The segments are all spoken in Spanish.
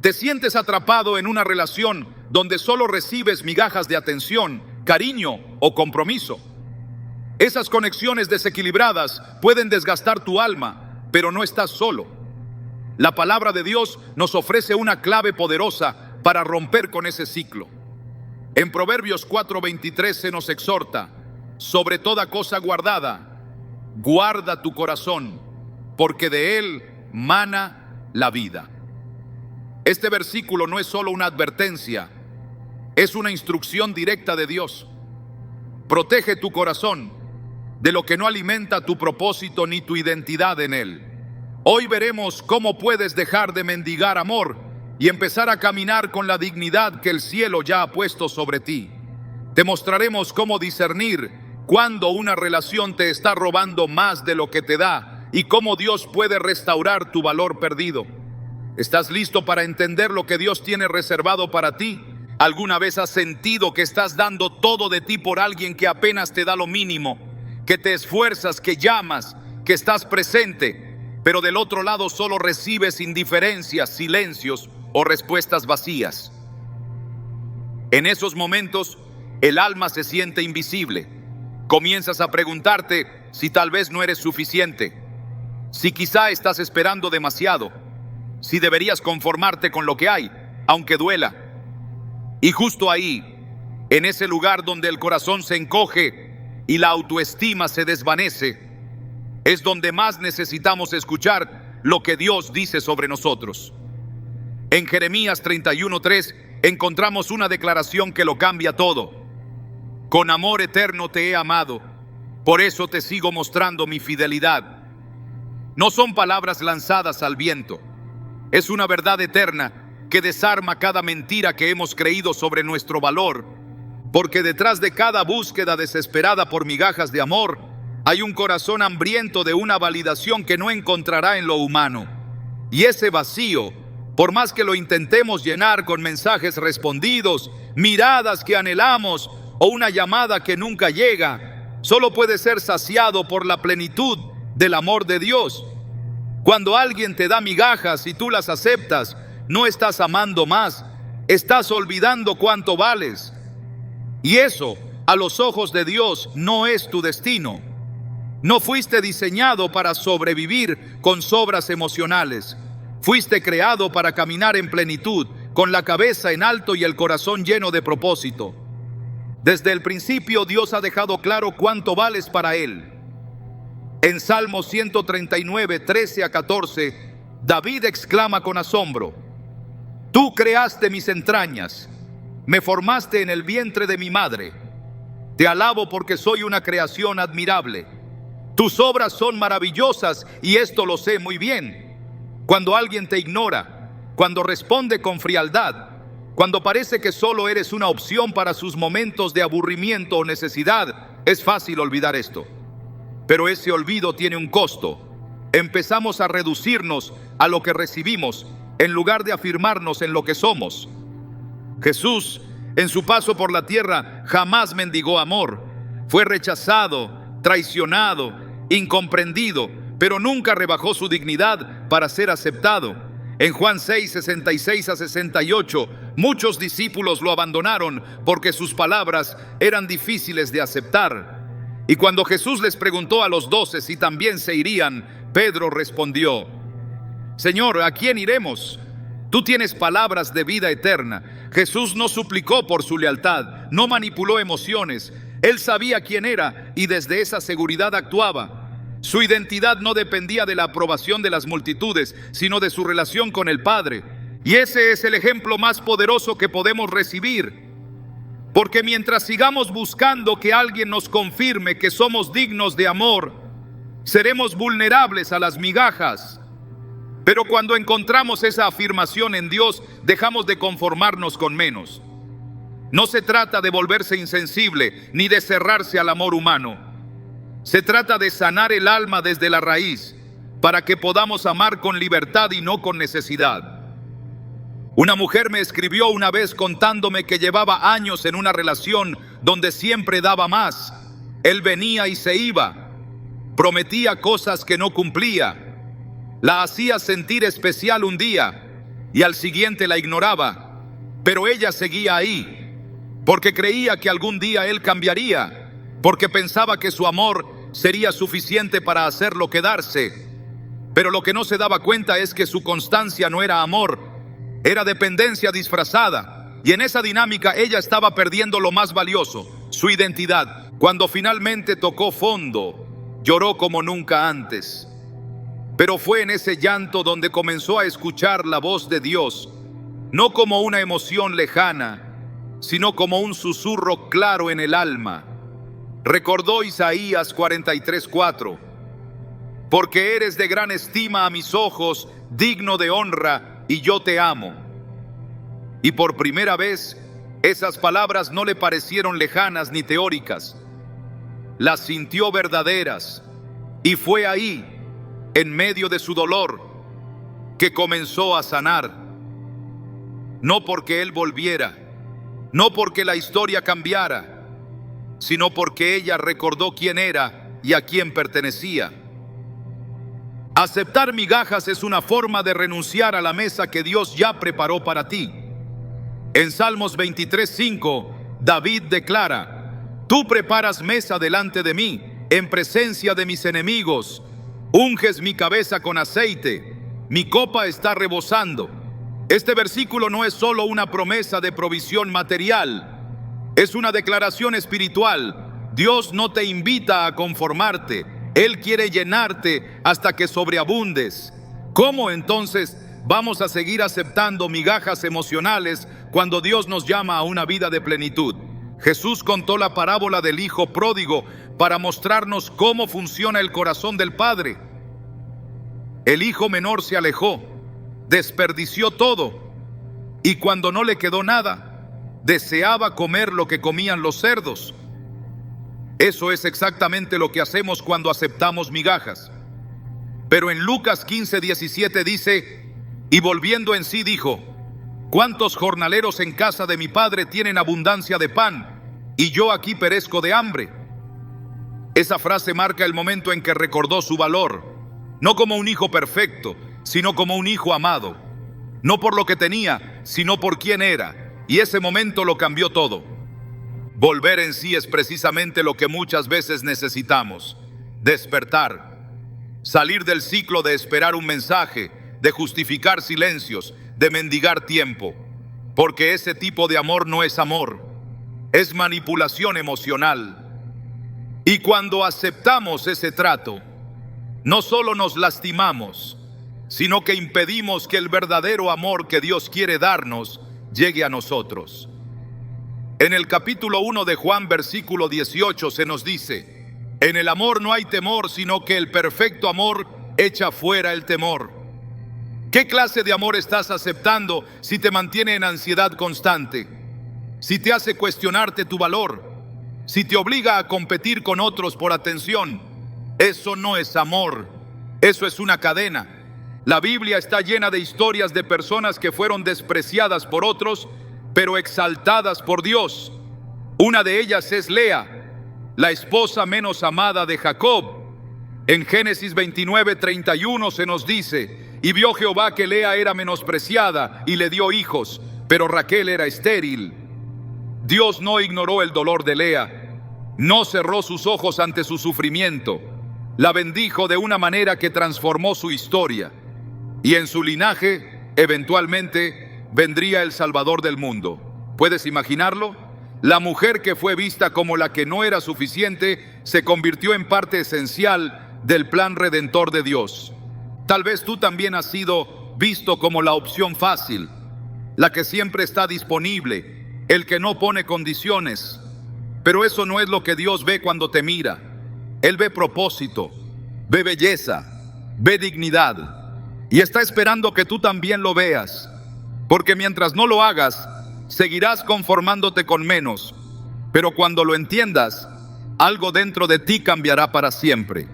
Te sientes atrapado en una relación donde solo recibes migajas de atención, cariño o compromiso. Esas conexiones desequilibradas pueden desgastar tu alma, pero no estás solo. La palabra de Dios nos ofrece una clave poderosa para romper con ese ciclo. En Proverbios 4:23 se nos exhorta: sobre toda cosa guardada, guarda tu corazón, porque de él mana la vida. Este versículo no es solo una advertencia, es una instrucción directa de Dios. Protege tu corazón de lo que no alimenta tu propósito ni tu identidad en él. Hoy veremos cómo puedes dejar de mendigar amor y empezar a caminar con la dignidad que el cielo ya ha puesto sobre ti. Te mostraremos cómo discernir cuando una relación te está robando más de lo que te da y cómo Dios puede restaurar tu valor perdido. ¿Estás listo para entender lo que Dios tiene reservado para ti? ¿Alguna vez has sentido que estás dando todo de ti por alguien que apenas te da lo mínimo? Que te esfuerzas, que llamas, que estás presente, pero del otro lado solo recibes indiferencias, silencios o respuestas vacías. En esos momentos, el alma se siente invisible. Comienzas a preguntarte si tal vez no eres suficiente, si quizá estás esperando demasiado, si deberías conformarte con lo que hay, aunque duela. Y justo ahí, en ese lugar donde el corazón se encoge y la autoestima se desvanece, es donde más necesitamos escuchar lo que Dios dice sobre nosotros. En Jeremías 31:3 encontramos una declaración que lo cambia todo. Con amor eterno te he amado, por eso te sigo mostrando mi fidelidad. No son palabras lanzadas al viento, es una verdad eterna que desarma cada mentira que hemos creído sobre nuestro valor, porque detrás de cada búsqueda desesperada por migajas de amor, hay un corazón hambriento de una validación que no encontrará en lo humano. Y ese vacío, por más que lo intentemos llenar con mensajes respondidos, miradas que anhelamos o una llamada que nunca llega, solo puede ser saciado por la plenitud del amor de Dios. Cuando alguien te da migajas y tú las aceptas, no estás amando más, estás olvidando cuánto vales. Y eso, a los ojos de Dios, no es tu destino. No fuiste diseñado para sobrevivir con sobras emocionales. Fuiste creado para caminar en plenitud, con la cabeza en alto y el corazón lleno de propósito. Desde el principio Dios ha dejado claro cuánto vales para Él. En Salmo 139, 13-14, David exclama con asombro: Tú creaste mis entrañas, me formaste en el vientre de mi madre. Te alabo porque soy una creación admirable. Tus obras son maravillosas y esto lo sé muy bien. Cuando alguien te ignora, cuando responde con frialdad, cuando parece que solo eres una opción para sus momentos de aburrimiento o necesidad, es fácil olvidar esto. Pero ese olvido tiene un costo. Empezamos a reducirnos a lo que recibimos en lugar de afirmarnos en lo que somos. Jesús, en su paso por la tierra, jamás mendigó amor. Fue rechazado, traicionado, incomprendido, pero nunca rebajó su dignidad para ser aceptado. En Juan 6, 66-68, muchos discípulos lo abandonaron porque sus palabras eran difíciles de aceptar. Y cuando Jesús les preguntó a los 12 si también se irían, Pedro respondió: Señor, ¿a quién iremos? Tú tienes palabras de vida eterna. Jesús no suplicó por su lealtad, no manipuló emociones. Él sabía quién era y desde esa seguridad actuaba. Su identidad no dependía de la aprobación de las multitudes, sino de su relación con el Padre. Y ese es el ejemplo más poderoso que podemos recibir. Porque mientras sigamos buscando que alguien nos confirme que somos dignos de amor, seremos vulnerables a las migajas. Pero cuando encontramos esa afirmación en Dios, dejamos de conformarnos con menos. No se trata de volverse insensible ni de cerrarse al amor humano. Se trata de sanar el alma desde la raíz para que podamos amar con libertad y no con necesidad. Una mujer me escribió una vez contándome que llevaba años en una relación donde siempre daba más. Él venía y se iba, prometía cosas que no cumplía, la hacía sentir especial un día y al siguiente la ignoraba, pero ella seguía ahí, porque creía que algún día él cambiaría, porque pensaba que su amor sería suficiente para hacerlo quedarse. Pero lo que no se daba cuenta es que su constancia no era amor, era dependencia disfrazada, y en esa dinámica ella estaba perdiendo lo más valioso, su identidad. Cuando finalmente tocó fondo, lloró como nunca antes. Pero fue en ese llanto donde comenzó a escuchar la voz de Dios, no como una emoción lejana, sino como un susurro claro en el alma. Recordó Isaías 43:4, porque eres de gran estima a mis ojos, digno de honra, y yo te amo. Y por primera vez, esas palabras no le parecieron lejanas ni teóricas. Las sintió verdaderas, y fue ahí, en medio de su dolor, que comenzó a sanar. No porque él volviera, no porque la historia cambiara, sino porque ella recordó quién era y a quién pertenecía. Aceptar migajas es una forma de renunciar a la mesa que Dios ya preparó para ti. En Salmos 23:5, David declara: tú preparas mesa delante de mí, en presencia de mis enemigos. Unges mi cabeza con aceite, mi copa está rebosando. Este versículo no es solo una promesa de provisión material, es una declaración espiritual. Dios no te invita a conformarte, Él quiere llenarte hasta que sobreabundes. ¿Cómo entonces vamos a seguir aceptando migajas emocionales cuando Dios nos llama a una vida de plenitud? Jesús contó la parábola del hijo pródigo para mostrarnos cómo funciona el corazón del Padre. El hijo menor se alejó, desperdició todo, y cuando no le quedó nada, deseaba comer lo que comían los cerdos. Eso es exactamente lo que hacemos cuando aceptamos migajas. Pero en Lucas 15:17 dice: y volviendo en sí dijo: ¿cuántos jornaleros en casa de mi padre tienen abundancia de pan, y yo aquí perezco de hambre? Esa frase marca el momento en que recordó su valor, no como un hijo perfecto, sino como un hijo amado. No por lo que tenía, sino por quién era, y ese momento lo cambió todo. Volver en sí es precisamente lo que muchas veces necesitamos: despertar, salir del ciclo de esperar un mensaje, de justificar silencios, de mendigar tiempo, porque ese tipo de amor no es amor, es manipulación emocional. Y cuando aceptamos ese trato, no solo nos lastimamos, sino que impedimos que el verdadero amor que Dios quiere darnos llegue a nosotros. En el capítulo 1 de Juan, versículo 18, se nos dice: en el amor no hay temor, sino que el perfecto amor echa fuera el temor. ¿Qué clase de amor estás aceptando si te mantiene en ansiedad constante? Si te hace cuestionarte tu valor, si te obliga a competir con otros por atención. Eso no es amor, eso es una cadena. La Biblia está llena de historias de personas que fueron despreciadas por otros, pero exaltadas por Dios. Una de ellas es Lea, la esposa menos amada de Jacob. En Génesis 29:31 se nos dice: y vio Jehová que Lea era menospreciada y le dio hijos, pero Raquel era estéril. Dios no ignoró el dolor de Lea, no cerró sus ojos ante su sufrimiento. La bendijo de una manera que transformó su historia, y en su linaje eventualmente vendría el Salvador del mundo. ¿Puedes imaginarlo? La mujer que fue vista como la que no era suficiente se convirtió en parte esencial del plan redentor de Dios. Tal vez tú también has sido visto como la opción fácil, la que siempre está disponible, el que no pone condiciones. Pero eso no es lo que Dios ve cuando te mira. Él ve propósito, ve belleza, ve dignidad, y está esperando que tú también lo veas, porque mientras no lo hagas, seguirás conformándote con menos, pero cuando lo entiendas, algo dentro de ti cambiará para siempre.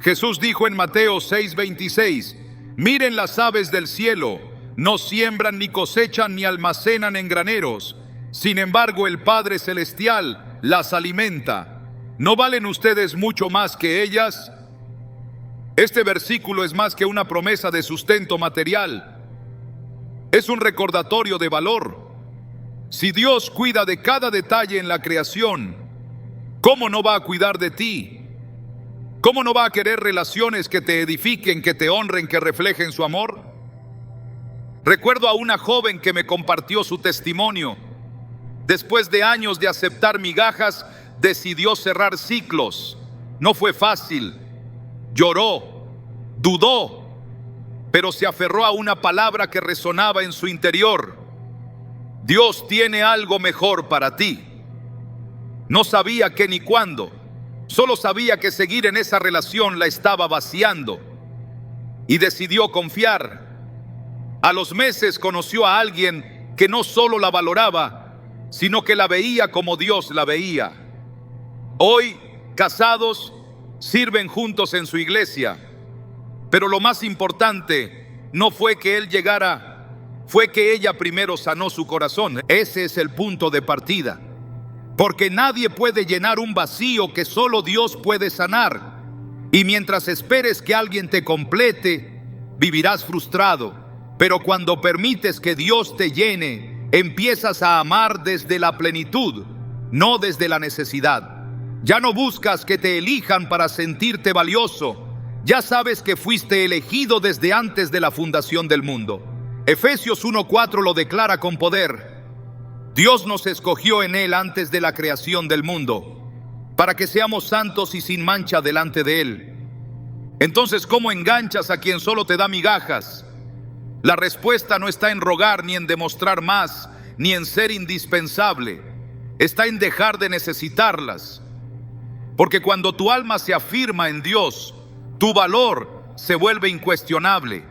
Jesús dijo en Mateo 6:26: miren las aves del cielo, no siembran ni cosechan ni almacenan en graneros, sin embargo el Padre Celestial las alimenta. ¿No valen ustedes mucho más que ellas? Este versículo es más que una promesa de sustento material. Es un recordatorio de valor. Si Dios cuida de cada detalle en la creación, ¿cómo no va a cuidar de ti? ¿Cómo no va a querer relaciones que te edifiquen, que te honren, que reflejen su amor? Recuerdo a una joven que me compartió su testimonio. Después de años de aceptar migajas, decidió cerrar ciclos. No fue fácil. Lloró, dudó, pero se aferró a una palabra que resonaba en su interior. Dios tiene algo mejor para ti. No sabía qué ni cuándo. Solo sabía que seguir en esa relación la estaba vaciando. Y decidió confiar. A los meses conoció a alguien que no solo la valoraba, sino que la veía como Dios la veía. Hoy, casados, sirven juntos en su iglesia. Pero lo más importante no fue que él llegara, fue que ella primero sanó su corazón. Ese es el punto de partida. Porque nadie puede llenar un vacío que solo Dios puede sanar. Y mientras esperes que alguien te complete, vivirás frustrado. Pero cuando permites que Dios te llene, empiezas a amar desde la plenitud, no desde la necesidad. Ya no buscas que te elijan para sentirte valioso. Ya sabes que fuiste elegido desde antes de la fundación del mundo. Efesios 1:4 lo declara con poder. Dios nos escogió en Él antes de la creación del mundo, para que seamos santos y sin mancha delante de Él. Entonces, ¿cómo enganchas a quien solo te da migajas? La respuesta no está en rogar, ni en demostrar más, ni en ser indispensable. Está en dejar de necesitarlas. Porque cuando tu alma se afirma en Dios, tu valor se vuelve incuestionable.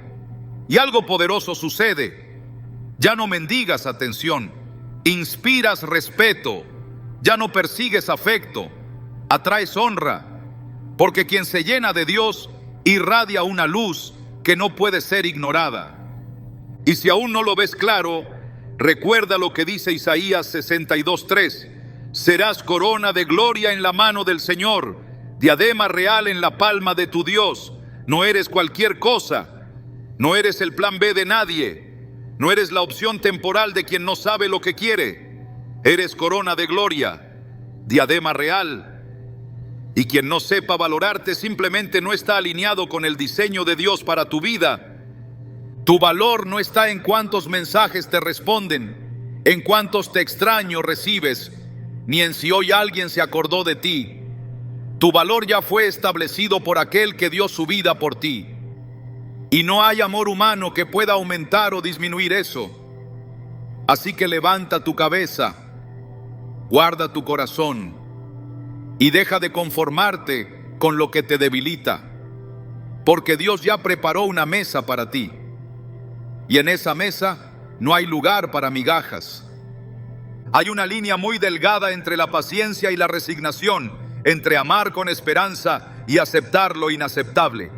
Y algo poderoso sucede. Ya no mendigas atención, inspiras respeto, ya no persigues afecto, atraes honra. Porque quien se llena de Dios irradia una luz que no puede ser ignorada. Y si aún no lo ves claro, recuerda lo que dice Isaías 62:3. Serás corona de gloria en la mano del Señor, diadema real en la palma de tu Dios. No eres cualquier cosa, no eres el plan B de nadie, no eres la opción temporal de quien no sabe lo que quiere. Eres corona de gloria, diadema real. Y quien no sepa valorarte simplemente no está alineado con el diseño de Dios para tu vida. Tu valor no está en cuántos mensajes te responden, en cuántos te extraños recibes, ni en si hoy alguien se acordó de ti. Tu valor ya fue establecido por aquel que dio su vida por ti. Y no hay amor humano que pueda aumentar o disminuir eso. Así que levanta tu cabeza, guarda tu corazón y deja de conformarte con lo que te debilita. Porque Dios ya preparó una mesa para ti. Y en esa mesa no hay lugar para migajas. Hay una línea muy delgada entre la paciencia y la resignación, entre amar con esperanza y aceptar lo inaceptable.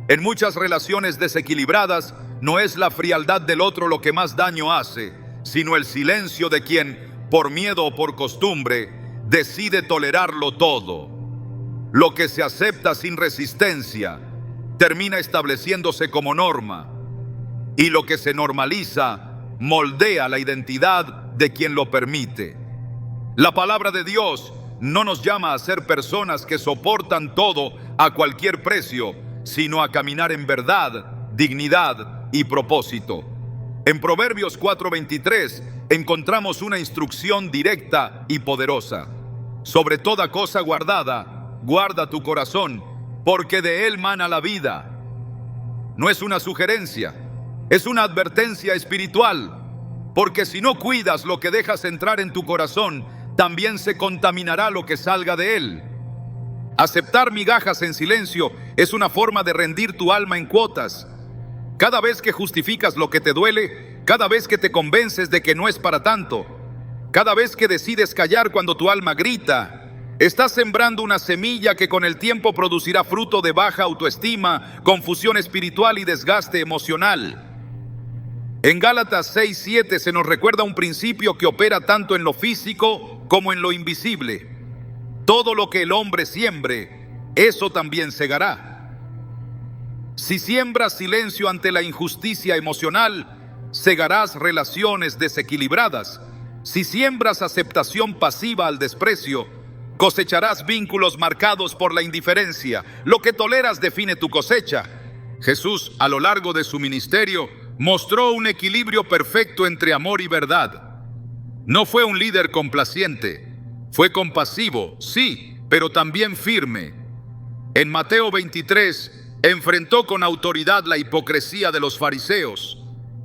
En muchas relaciones desequilibradas, no es la frialdad del otro lo que más daño hace, sino el silencio de quien, por miedo o por costumbre, decide tolerarlo todo. Lo que se acepta sin resistencia termina estableciéndose como norma. Y lo que se normaliza moldea la identidad de quien lo permite. La palabra de Dios no nos llama a ser personas que soportan todo a cualquier precio, sino a caminar en verdad, dignidad y propósito. En Proverbios 4:23 encontramos una instrucción directa y poderosa. Sobre toda cosa guardada, guarda tu corazón, porque de él mana la vida. No es una sugerencia, es una advertencia espiritual, porque si no cuidas lo que dejas entrar en tu corazón, también se contaminará lo que salga de él. Aceptar migajas en silencio es una forma de rendir tu alma en cuotas. Cada vez que justificas lo que te duele, cada vez que te convences de que no es para tanto, cada vez que decides callar cuando tu alma grita, estás sembrando una semilla que con el tiempo producirá fruto de baja autoestima, confusión espiritual y desgaste emocional. En Gálatas 6:7 se nos recuerda un principio que opera tanto en lo físico como en lo invisible. Todo lo que el hombre siembre, eso también segará. Si siembras silencio ante la injusticia emocional, cegarás relaciones desequilibradas. Si siembras aceptación pasiva al desprecio, cosecharás vínculos marcados por la indiferencia. Lo que toleras define tu cosecha. Jesús, a lo largo de su ministerio, mostró un equilibrio perfecto entre amor y verdad. No fue un líder complaciente, fue compasivo, sí, pero también firme. En Mateo 23, enfrentó con autoridad la hipocresía de los fariseos.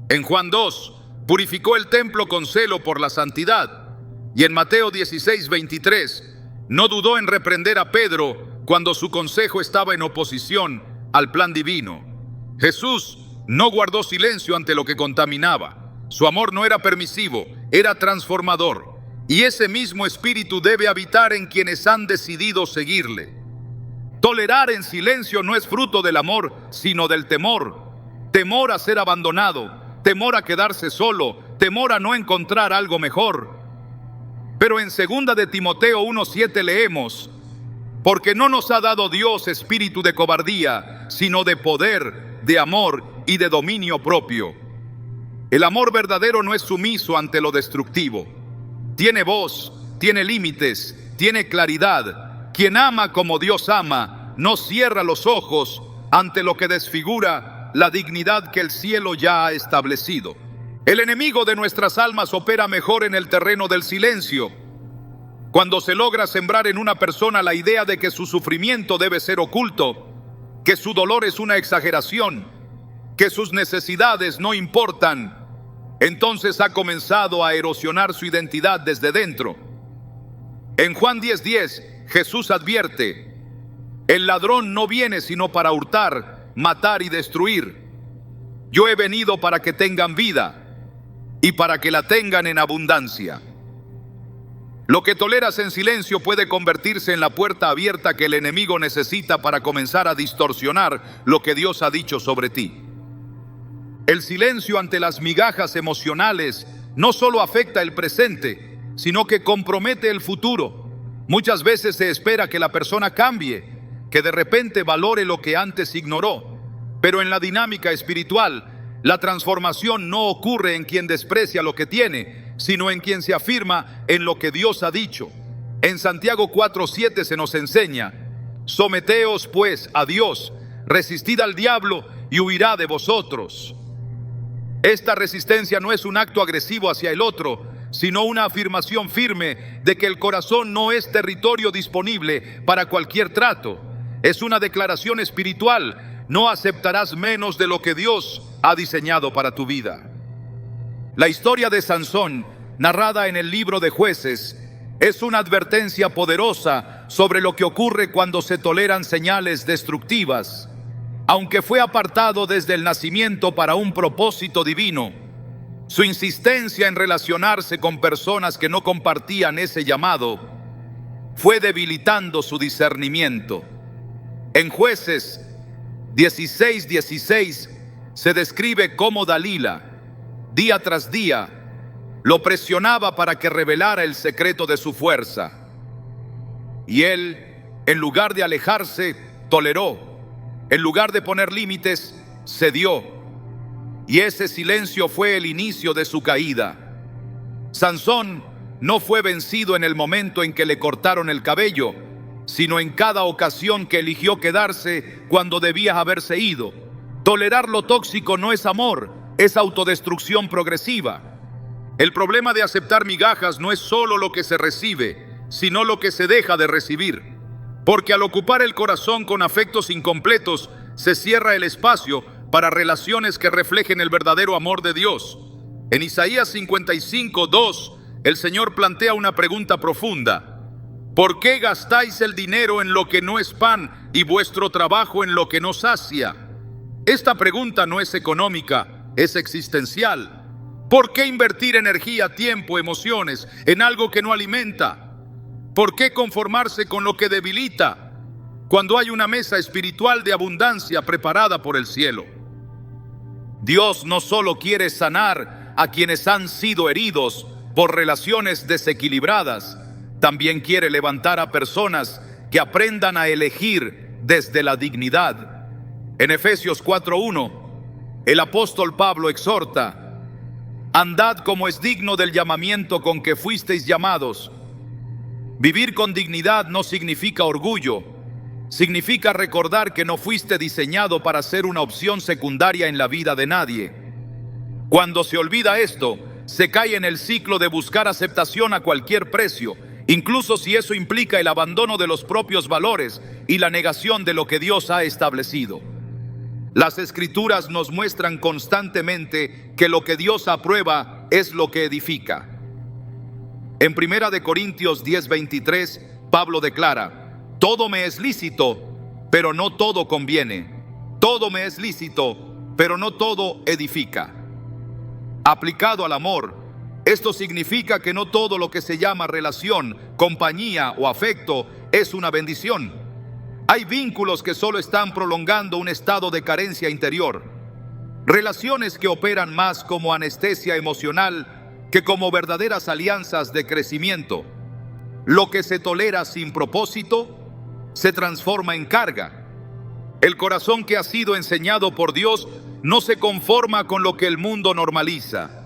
En Juan 2, purificó el templo con celo por la santidad. Y en Mateo 16:23, no dudó en reprender a Pedro cuando su consejo estaba en oposición al plan divino. Jesús no guardó silencio ante lo que contaminaba. Su amor no era permisivo, era transformador. Y ese mismo espíritu debe habitar en quienes han decidido seguirle. Tolerar en silencio no es fruto del amor, sino del temor. Temor a ser abandonado, temor a quedarse solo, temor a no encontrar algo mejor. Pero en 2 de Timoteo 1:7 leemos: porque no nos ha dado Dios espíritu de cobardía, sino de poder, de amor y de dominio propio. El amor verdadero no es sumiso ante lo destructivo. Tiene voz, tiene límites, tiene claridad. Quien ama como Dios ama, no cierra los ojos ante lo que desfigura la dignidad que el cielo ya ha establecido. El enemigo de nuestras almas opera mejor en el terreno del silencio. Cuando se logra sembrar en una persona la idea de que su sufrimiento debe ser oculto, que su dolor es una exageración, que sus necesidades no importan, entonces ha comenzado a erosionar su identidad desde dentro. En Juan 10:10, Jesús advierte: el ladrón no viene sino para hurtar, matar y destruir. Yo he venido para que tengan vida y para que la tengan en abundancia. Lo que toleras en silencio puede convertirse en la puerta abierta que el enemigo necesita para comenzar a distorsionar lo que Dios ha dicho sobre ti. El silencio ante las migajas emocionales no solo afecta el presente, sino que compromete el futuro. Muchas veces se espera que la persona cambie, que de repente valore lo que antes ignoró. Pero en la dinámica espiritual, la transformación no ocurre en quien desprecia lo que tiene, sino en quien se afirma en lo que Dios ha dicho. En Santiago 4:7 se nos enseña: someteos pues a Dios, resistid al diablo y huirá de vosotros. Esta resistencia no es un acto agresivo hacia el otro, sino una afirmación firme de que el corazón no es territorio disponible para cualquier trato. Es una declaración espiritual: no aceptarás menos de lo que Dios ha diseñado para tu vida. La historia de Sansón, narrada en el libro de Jueces, es una advertencia poderosa sobre lo que ocurre cuando se toleran señales destructivas. Aunque fue apartado desde el nacimiento para un propósito divino, su insistencia en relacionarse con personas que no compartían ese llamado fue debilitando su discernimiento. En Jueces 16:16 se describe cómo Dalila, día tras día, lo presionaba para que revelara el secreto de su fuerza. Y él, en lugar de alejarse, toleró. En lugar de poner límites, cedió. Y ese silencio fue el inicio de su caída. Sansón no fue vencido en el momento en que le cortaron el cabello, sino en cada ocasión que eligió quedarse cuando debía haberse ido. Tolerar lo tóxico no es amor, es autodestrucción progresiva. El problema de aceptar migajas no es solo lo que se recibe, sino lo que se deja de recibir. Porque al ocupar el corazón con afectos incompletos, se cierra el espacio para relaciones que reflejen el verdadero amor de Dios. En Isaías 55:2, el Señor plantea una pregunta profunda: ¿por qué gastáis el dinero en lo que no es pan y vuestro trabajo en lo que no sacia? Esta pregunta no es económica, es existencial. ¿Por qué invertir energía, tiempo, emociones en algo que no alimenta? ¿Por qué conformarse con lo que debilita cuando hay una mesa espiritual de abundancia preparada por el cielo? Dios no solo quiere sanar a quienes han sido heridos por relaciones desequilibradas, también quiere levantar a personas que aprendan a elegir desde la dignidad. En Efesios 4:1, el apóstol Pablo exhorta: Andad como es digno del llamamiento con que fuisteis llamados. Vivir con dignidad no significa orgullo, significa recordar que no fuiste diseñado para ser una opción secundaria en la vida de nadie. Cuando se olvida esto, se cae en el ciclo de buscar aceptación a cualquier precio, incluso si eso implica el abandono de los propios valores y la negación de lo que Dios ha establecido. Las Escrituras nos muestran constantemente que lo que Dios aprueba es lo que edifica. En 1 Corintios 10:23, Pablo declara: todo me es lícito, pero no todo conviene. Todo me es lícito, pero no todo edifica. Aplicado al amor, esto significa que no todo lo que se llama relación, compañía o afecto es una bendición. Hay vínculos que solo están prolongando un estado de carencia interior. Relaciones que operan más como anestesia emocional que como verdaderas alianzas de crecimiento. Lo que se tolera sin propósito se transforma en carga. El corazón que ha sido enseñado por Dios no se conforma con lo que el mundo normaliza.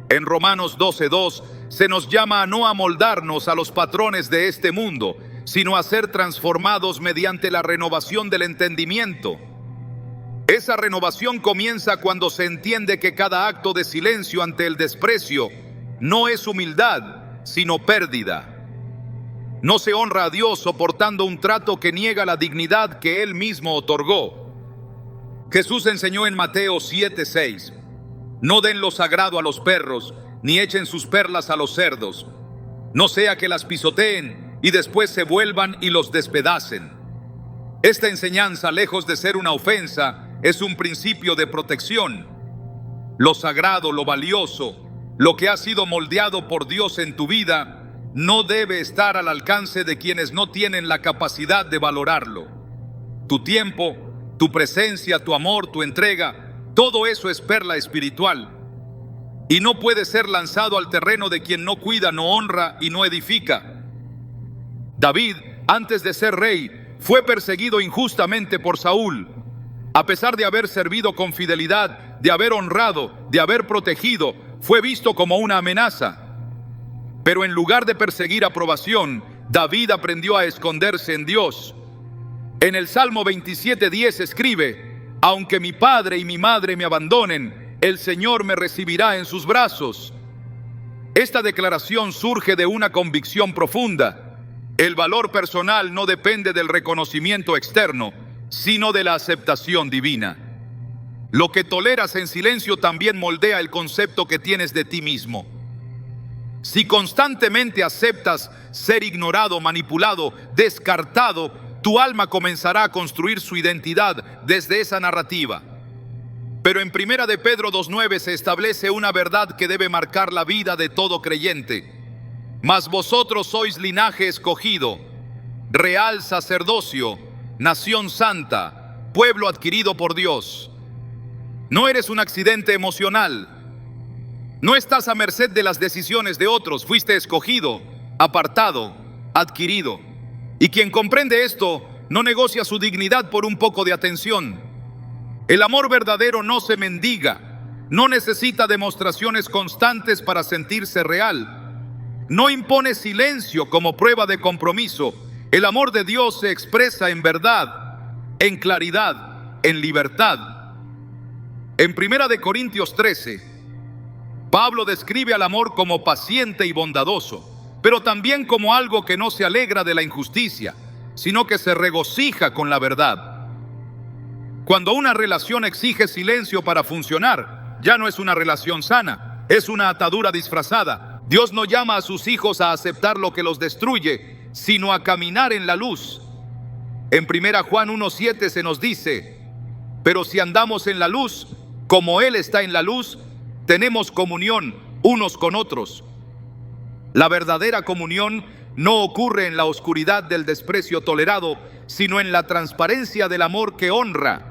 En Romanos 12:2 se nos llama a no amoldarnos a los patrones de este mundo, sino a ser transformados mediante la renovación del entendimiento. Esa renovación comienza cuando se entiende que cada acto de silencio ante el desprecio no es humildad, sino pérdida. No se honra a Dios soportando un trato que niega la dignidad que Él mismo otorgó. Jesús enseñó en Mateo 7:6: no den lo sagrado a los perros, ni echen sus perlas a los cerdos, no sea que las pisoteen y después se vuelvan y los despedacen. Esta enseñanza, lejos de ser una ofensa, es un principio de protección. Lo sagrado, lo valioso, lo que ha sido moldeado por Dios en tu vida, no debe estar al alcance de quienes no tienen la capacidad de valorarlo. Tu tiempo, tu presencia, tu amor, tu entrega, todo eso es perla espiritual y no puede ser lanzado al terreno de quien no cuida, no honra y no edifica. David, antes de ser rey, fue perseguido injustamente por Saúl. A pesar de haber servido con fidelidad, de haber honrado, de haber protegido, fue visto como una amenaza. Pero en lugar de perseguir aprobación, David aprendió a esconderse en Dios. En el Salmo 27:10 escribe: aunque mi padre y mi madre me abandonen, el Señor me recibirá en sus brazos. Esta declaración surge de una convicción profunda. El valor personal no depende del reconocimiento externo, sino de la aceptación divina. Lo que toleras en silencio también moldea el concepto que tienes de ti mismo. Si constantemente aceptas ser ignorado, manipulado, descartado, tu alma comenzará a construir su identidad desde esa narrativa. Pero en 1 de Pedro 2:9 se establece una verdad que debe marcar la vida de todo creyente. Mas vosotros sois linaje escogido, real sacerdocio, nación santa, pueblo adquirido por Dios. No eres un accidente emocional. No estás a merced de las decisiones de otros. Fuiste escogido, apartado, adquirido. Y quien comprende esto no negocia su dignidad por un poco de atención. El amor verdadero no se mendiga, no necesita demostraciones constantes para sentirse real. No impone silencio como prueba de compromiso. El amor de Dios se expresa en verdad, en claridad, en libertad. En 1 Corintios 13, Pablo describe al amor como paciente y bondadoso, pero también como algo que no se alegra de la injusticia, sino que se regocija con la verdad. Cuando una relación exige silencio para funcionar, ya no es una relación sana, es una atadura disfrazada. Dios no llama a sus hijos a aceptar lo que los destruye, sino a caminar en la luz. En 1 Juan 1:7 se nos dice: pero si andamos en la luz, como Él está en la luz, tenemos comunión unos con otros. La verdadera comunión no ocurre en la oscuridad del desprecio tolerado, sino en la transparencia del amor que honra.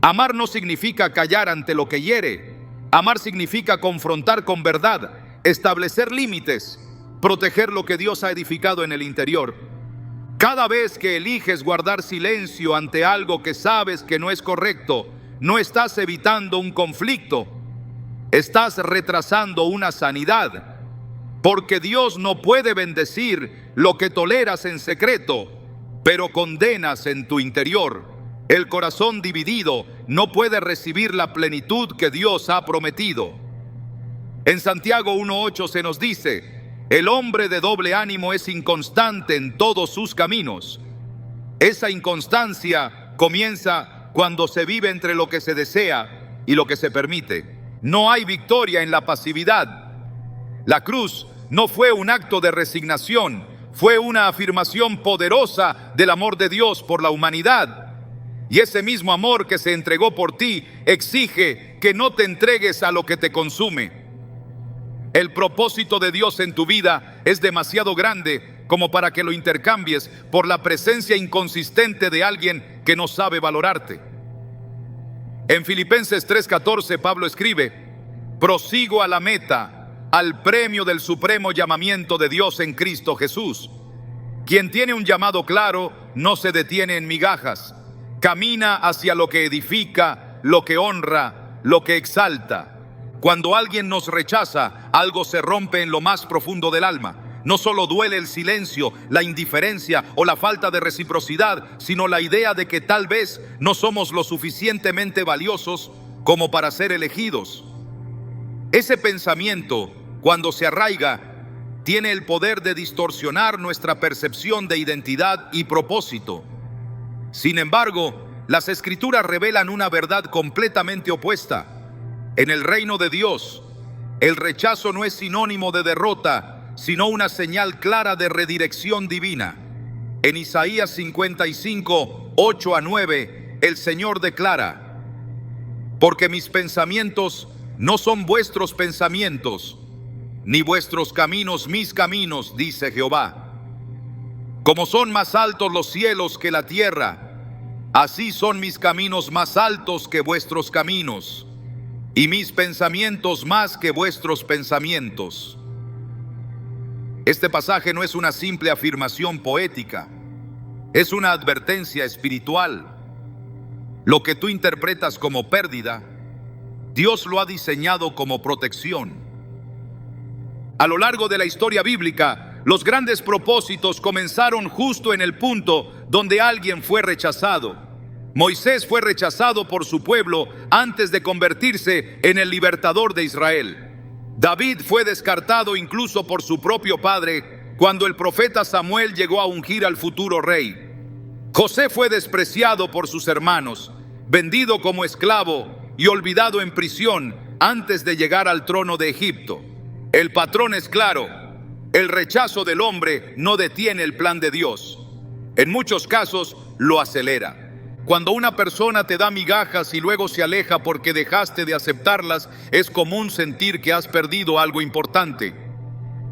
Amar no significa callar ante lo que hiere. Amar significa confrontar con verdad, establecer límites, proteger lo que Dios ha edificado en el interior. Cada vez que eliges guardar silencio ante algo que sabes que no es correcto, no estás evitando un conflicto, estás retrasando una sanidad, porque Dios no puede bendecir lo que toleras en secreto, pero condenas en tu interior. El corazón dividido no puede recibir la plenitud que Dios ha prometido. En Santiago 1:8 se nos dice: el hombre de doble ánimo es inconstante en todos sus caminos. Esa inconstancia comienza cuando se vive entre lo que se desea y lo que se permite. No hay victoria en la pasividad. La cruz no fue un acto de resignación, fue una afirmación poderosa del amor de Dios por la humanidad. Y ese mismo amor que se entregó por ti exige que no te entregues a lo que te consume. El propósito de Dios en tu vida es demasiado grande como para que lo intercambies por la presencia inconsistente de alguien que no sabe valorarte. En Filipenses 3:14 Pablo escribe: prosigo a la meta, al premio del supremo llamamiento de Dios en Cristo Jesús. Quien tiene un llamado claro no se detiene en migajas, camina hacia lo que edifica, lo que honra, lo que exalta. Cuando alguien nos rechaza, algo se rompe en lo más profundo del alma. No solo duele el silencio, la indiferencia o la falta de reciprocidad, sino la idea de que tal vez no somos lo suficientemente valiosos como para ser elegidos. Ese pensamiento, cuando se arraiga, tiene el poder de distorsionar nuestra percepción de identidad y propósito. Sin embargo, las Escrituras revelan una verdad completamente opuesta. En el reino de Dios, el rechazo no es sinónimo de derrota, sino una señal clara de redirección divina. En Isaías 55:8-9, el Señor declara: porque mis pensamientos no son vuestros pensamientos, ni vuestros caminos mis caminos, dice Jehová. Como son más altos los cielos que la tierra, así son mis caminos más altos que vuestros caminos, y mis pensamientos más que vuestros pensamientos. Este pasaje no es una simple afirmación poética, es una advertencia espiritual. Lo que tú interpretas como pérdida, Dios lo ha diseñado como protección. A lo largo de la historia bíblica, los grandes propósitos comenzaron justo en el punto donde alguien fue rechazado. Moisés fue rechazado por su pueblo antes de convertirse en el libertador de Israel. David fue descartado incluso por su propio padre cuando el profeta Samuel llegó a ungir al futuro rey. José fue despreciado por sus hermanos, vendido como esclavo y olvidado en prisión antes de llegar al trono de Egipto. El patrón es claro: el rechazo del hombre no detiene el plan de Dios. En muchos casos lo acelera. Cuando una persona te da migajas y luego se aleja porque dejaste de aceptarlas, es común sentir que has perdido algo importante.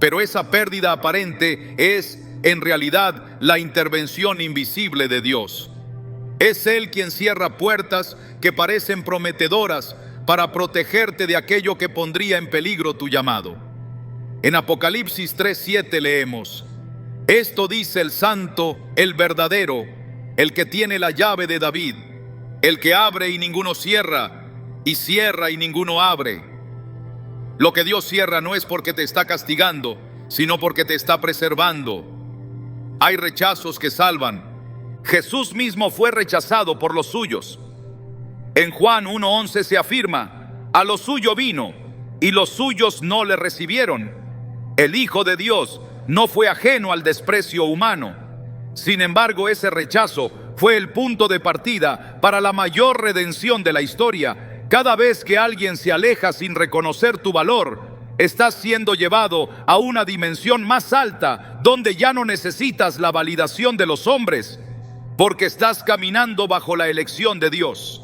Pero esa pérdida aparente es, en realidad, la intervención invisible de Dios. Es Él quien cierra puertas que parecen prometedoras para protegerte de aquello que pondría en peligro tu llamado. En Apocalipsis 3:7 leemos: esto dice el santo, el verdadero, el que tiene la llave de David, el que abre y ninguno cierra, y cierra y ninguno abre. Lo que Dios cierra no es porque te está castigando, sino porque te está preservando. Hay rechazos que salvan. Jesús mismo fue rechazado por los suyos. En Juan 1:11 se afirma: a lo suyo vino, y los suyos no le recibieron. El Hijo de Dios no fue ajeno al desprecio humano. Sin embargo, ese rechazo fue el punto de partida para la mayor redención de la historia. Cada vez que alguien se aleja sin reconocer tu valor, estás siendo llevado a una dimensión más alta, donde ya no necesitas la validación de los hombres, porque estás caminando bajo la elección de Dios.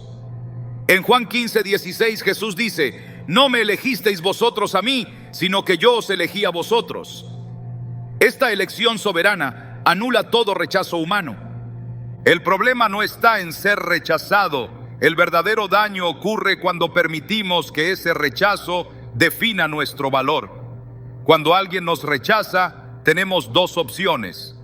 En Juan 15:16 Jesús dice: no me elegisteis vosotros a mí, sino que yo os elegí a vosotros. Esta elección soberana anula todo rechazo humano. El problema no está en ser rechazado. El verdadero daño ocurre cuando permitimos que ese rechazo defina nuestro valor. Cuando alguien nos rechaza, tenemos dos opciones: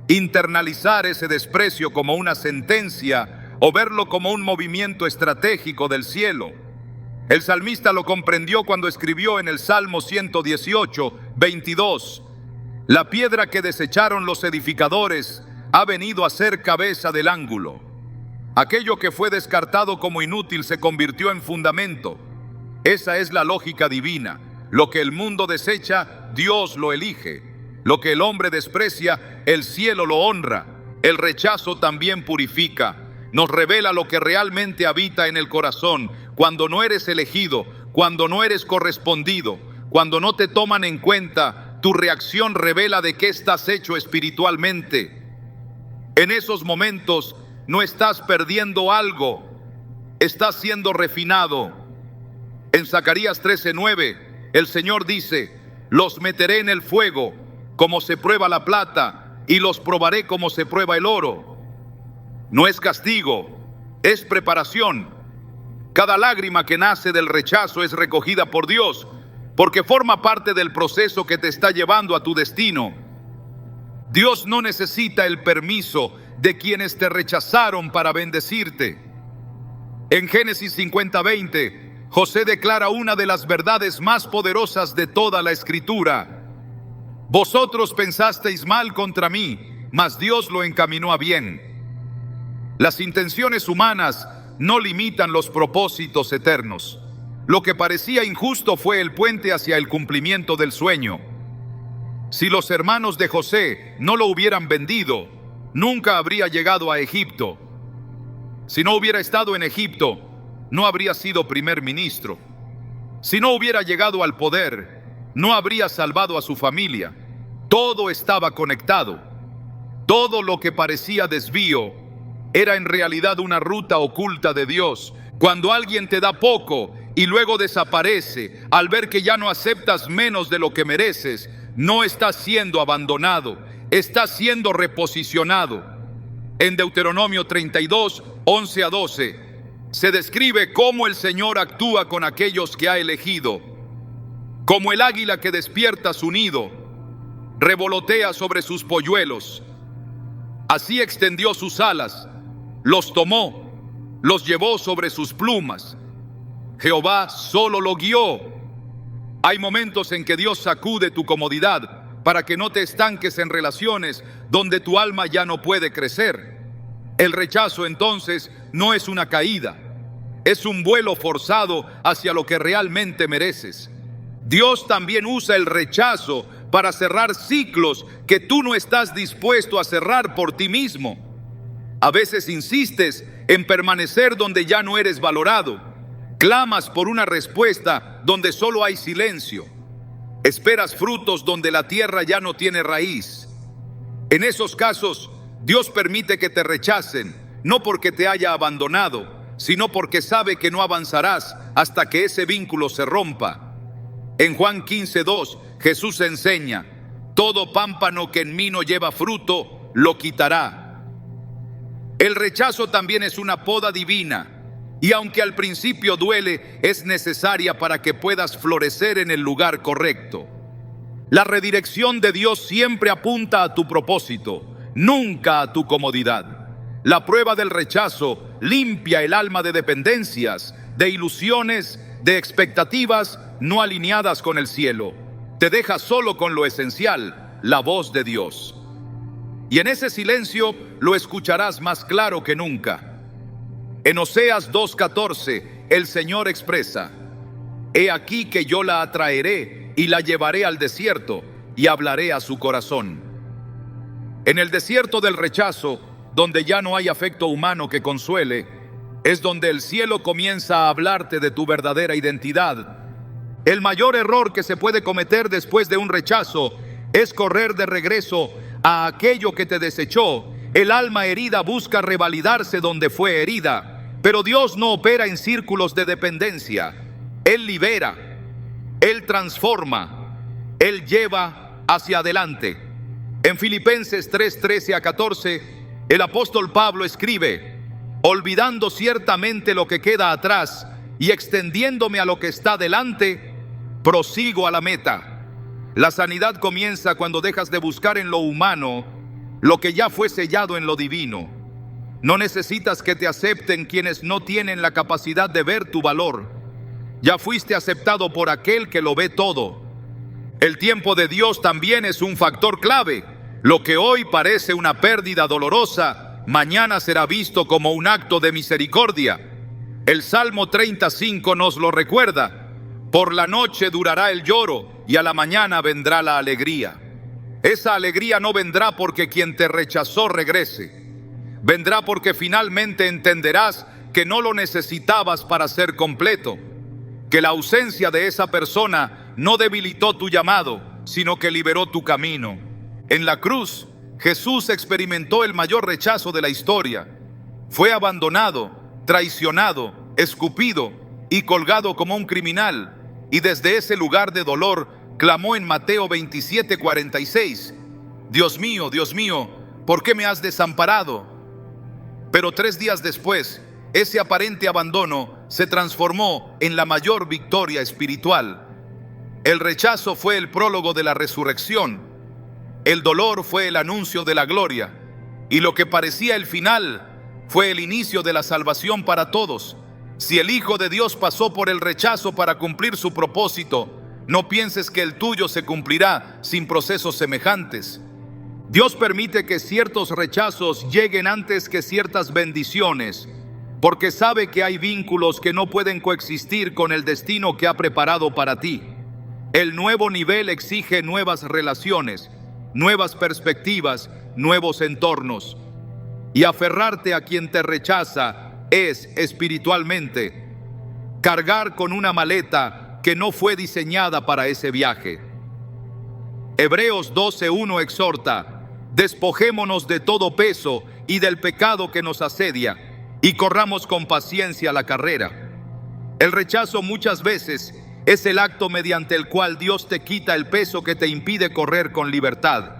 internalizar ese desprecio como una sentencia o verlo como un movimiento estratégico del cielo. El salmista lo comprendió cuando escribió en el Salmo 118, 22: la piedra que desecharon los edificadores ha venido a ser cabeza del ángulo. Aquello que fue descartado como inútil se convirtió en fundamento. Esa es la lógica divina. Lo que el mundo desecha, Dios lo elige. Lo que el hombre desprecia, el cielo lo honra. El rechazo también purifica. Nos revela lo que realmente habita en el corazón. Cuando no eres elegido, cuando no eres correspondido, cuando no te toman en cuenta, tu reacción revela de qué estás hecho espiritualmente. En esos momentos no estás perdiendo algo, estás siendo refinado. En Zacarías 13:9, el Señor dice: los meteré en el fuego, como se prueba la plata, y los probaré como se prueba el oro. No es castigo, es preparación. Cada lágrima que nace del rechazo es recogida por Dios, porque forma parte del proceso que te está llevando a tu destino. Dios no necesita el permiso de quienes te rechazaron para bendecirte. En Génesis 50:20, José declara una de las verdades más poderosas de toda la Escritura: vosotros pensasteis mal contra mí, mas Dios lo encaminó a bien. Las intenciones humanas no limitan los propósitos eternos. Lo que parecía injusto fue el puente hacia el cumplimiento del sueño. Si los hermanos de José no lo hubieran vendido, nunca habría llegado a Egipto. Si no hubiera estado en Egipto, no habría sido primer ministro. Si no hubiera llegado al poder, no habría salvado a su familia. Todo estaba conectado. Todo lo que parecía desvío era en realidad una ruta oculta de Dios. Cuando alguien te da poco y luego desaparece, al ver que ya no aceptas menos de lo que mereces, no estás siendo abandonado, estás siendo reposicionado. En Deuteronomio 32, 11 a 12, se describe cómo el Señor actúa con aquellos que ha elegido. Como el águila que despierta su nido, revolotea sobre sus polluelos. Así extendió sus alas, los tomó, los llevó sobre sus plumas. Jehová solo lo guió. Hay momentos en que Dios sacude tu comodidad para que no te estanques en relaciones donde tu alma ya no puede crecer. El rechazo entonces no es una caída, es un vuelo forzado hacia lo que realmente mereces. Dios también usa el rechazo para cerrar ciclos que tú no estás dispuesto a cerrar por ti mismo. A veces insistes en permanecer donde ya no eres valorado. Clamas por una respuesta donde solo hay silencio. Esperas frutos donde la tierra ya no tiene raíz. En esos casos, Dios permite que te rechacen, no porque te haya abandonado, sino porque sabe que no avanzarás hasta que ese vínculo se rompa. En Juan 15:2, Jesús enseña: todo pámpano que en mí no lleva fruto, lo quitará. El rechazo también es una poda divina, y aunque al principio duele, es necesaria para que puedas florecer en el lugar correcto. La redirección de Dios siempre apunta a tu propósito, nunca a tu comodidad. La prueba del rechazo limpia el alma de dependencias, de ilusiones, de expectativas no alineadas con el cielo. Te deja solo con lo esencial, la voz de Dios. Y en ese silencio lo escucharás más claro que nunca. En Oseas 2:14, el Señor expresa: he aquí que yo la atraeré y la llevaré al desierto y hablaré a su corazón. En el desierto del rechazo, donde ya no hay afecto humano que consuele, es donde el cielo comienza a hablarte de tu verdadera identidad. El mayor error que se puede cometer después de un rechazo es correr de regreso a aquello que te desechó. El alma herida busca revalidarse donde fue herida, pero Dios no opera en círculos de dependencia. Él libera, Él transforma, Él lleva hacia adelante. En Filipenses 3:13 a 14, el apóstol Pablo escribe: olvidando ciertamente lo que queda atrás y extendiéndome a lo que está delante, prosigo a la meta. La sanidad comienza cuando dejas de buscar en lo humano lo que ya fue sellado en lo divino. No necesitas que te acepten quienes no tienen la capacidad de ver tu valor. Ya fuiste aceptado por aquel que lo ve todo. El tiempo de Dios también es un factor clave. Lo que hoy parece una pérdida dolorosa, mañana será visto como un acto de misericordia. El Salmo 35 nos lo recuerda. Por la noche durará el lloro y a la mañana vendrá la alegría. Esa alegría no vendrá porque quien te rechazó regrese. Vendrá porque finalmente entenderás que no lo necesitabas para ser completo, que la ausencia de esa persona no debilitó tu llamado, sino que liberó tu camino. En la cruz, Jesús experimentó el mayor rechazo de la historia. Fue abandonado, traicionado, escupido y colgado como un criminal. Y desde ese lugar de dolor, clamó en Mateo 27:46, Dios mío, ¿por qué me has desamparado? Pero 3 días después, ese aparente abandono se transformó en la mayor victoria espiritual. El rechazo fue el prólogo de la resurrección. El dolor fue el anuncio de la gloria. Y lo que parecía el final fue el inicio de la salvación para todos. Si el Hijo de Dios pasó por el rechazo para cumplir su propósito, no pienses que el tuyo se cumplirá sin procesos semejantes. Dios permite que ciertos rechazos lleguen antes que ciertas bendiciones, porque sabe que hay vínculos que no pueden coexistir con el destino que ha preparado para ti. El nuevo nivel exige nuevas relaciones, nuevas perspectivas, nuevos entornos. Y aferrarte a quien te rechaza es, espiritualmente, cargar con una maleta que no fue diseñada para ese viaje. Hebreos 12:1 exhorta: despojémonos de todo peso y del pecado que nos asedia, y corramos con paciencia la carrera. El rechazo muchas veces es el acto mediante el cual Dios te quita el peso que te impide correr con libertad.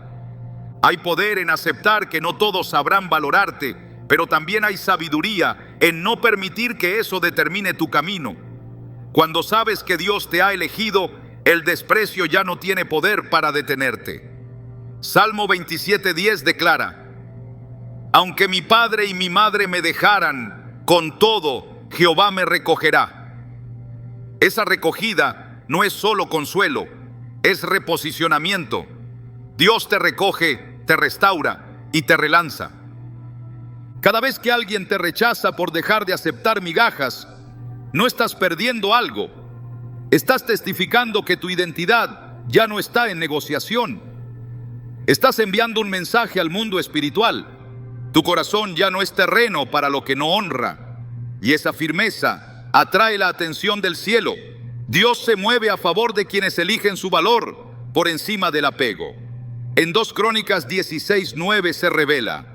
Hay poder en aceptar que no todos sabrán valorarte, pero también hay sabiduría en no permitir que eso determine tu camino. Cuando sabes que Dios te ha elegido, el desprecio ya no tiene poder para detenerte. Salmo 27:10 declara: aunque mi padre y mi madre me dejaran, con todo Jehová me recogerá. Esa recogida no es solo consuelo, es reposicionamiento. Dios te recoge, te restaura y te relanza. Cada vez que alguien te rechaza por dejar de aceptar migajas, no estás perdiendo algo. Estás testificando que tu identidad ya no está en negociación. Estás enviando un mensaje al mundo espiritual. Tu corazón ya no es terreno para lo que no honra. Y esa firmeza atrae la atención del cielo. Dios se mueve a favor de quienes eligen su valor por encima del apego. En 2 Crónicas 16:9 se revela: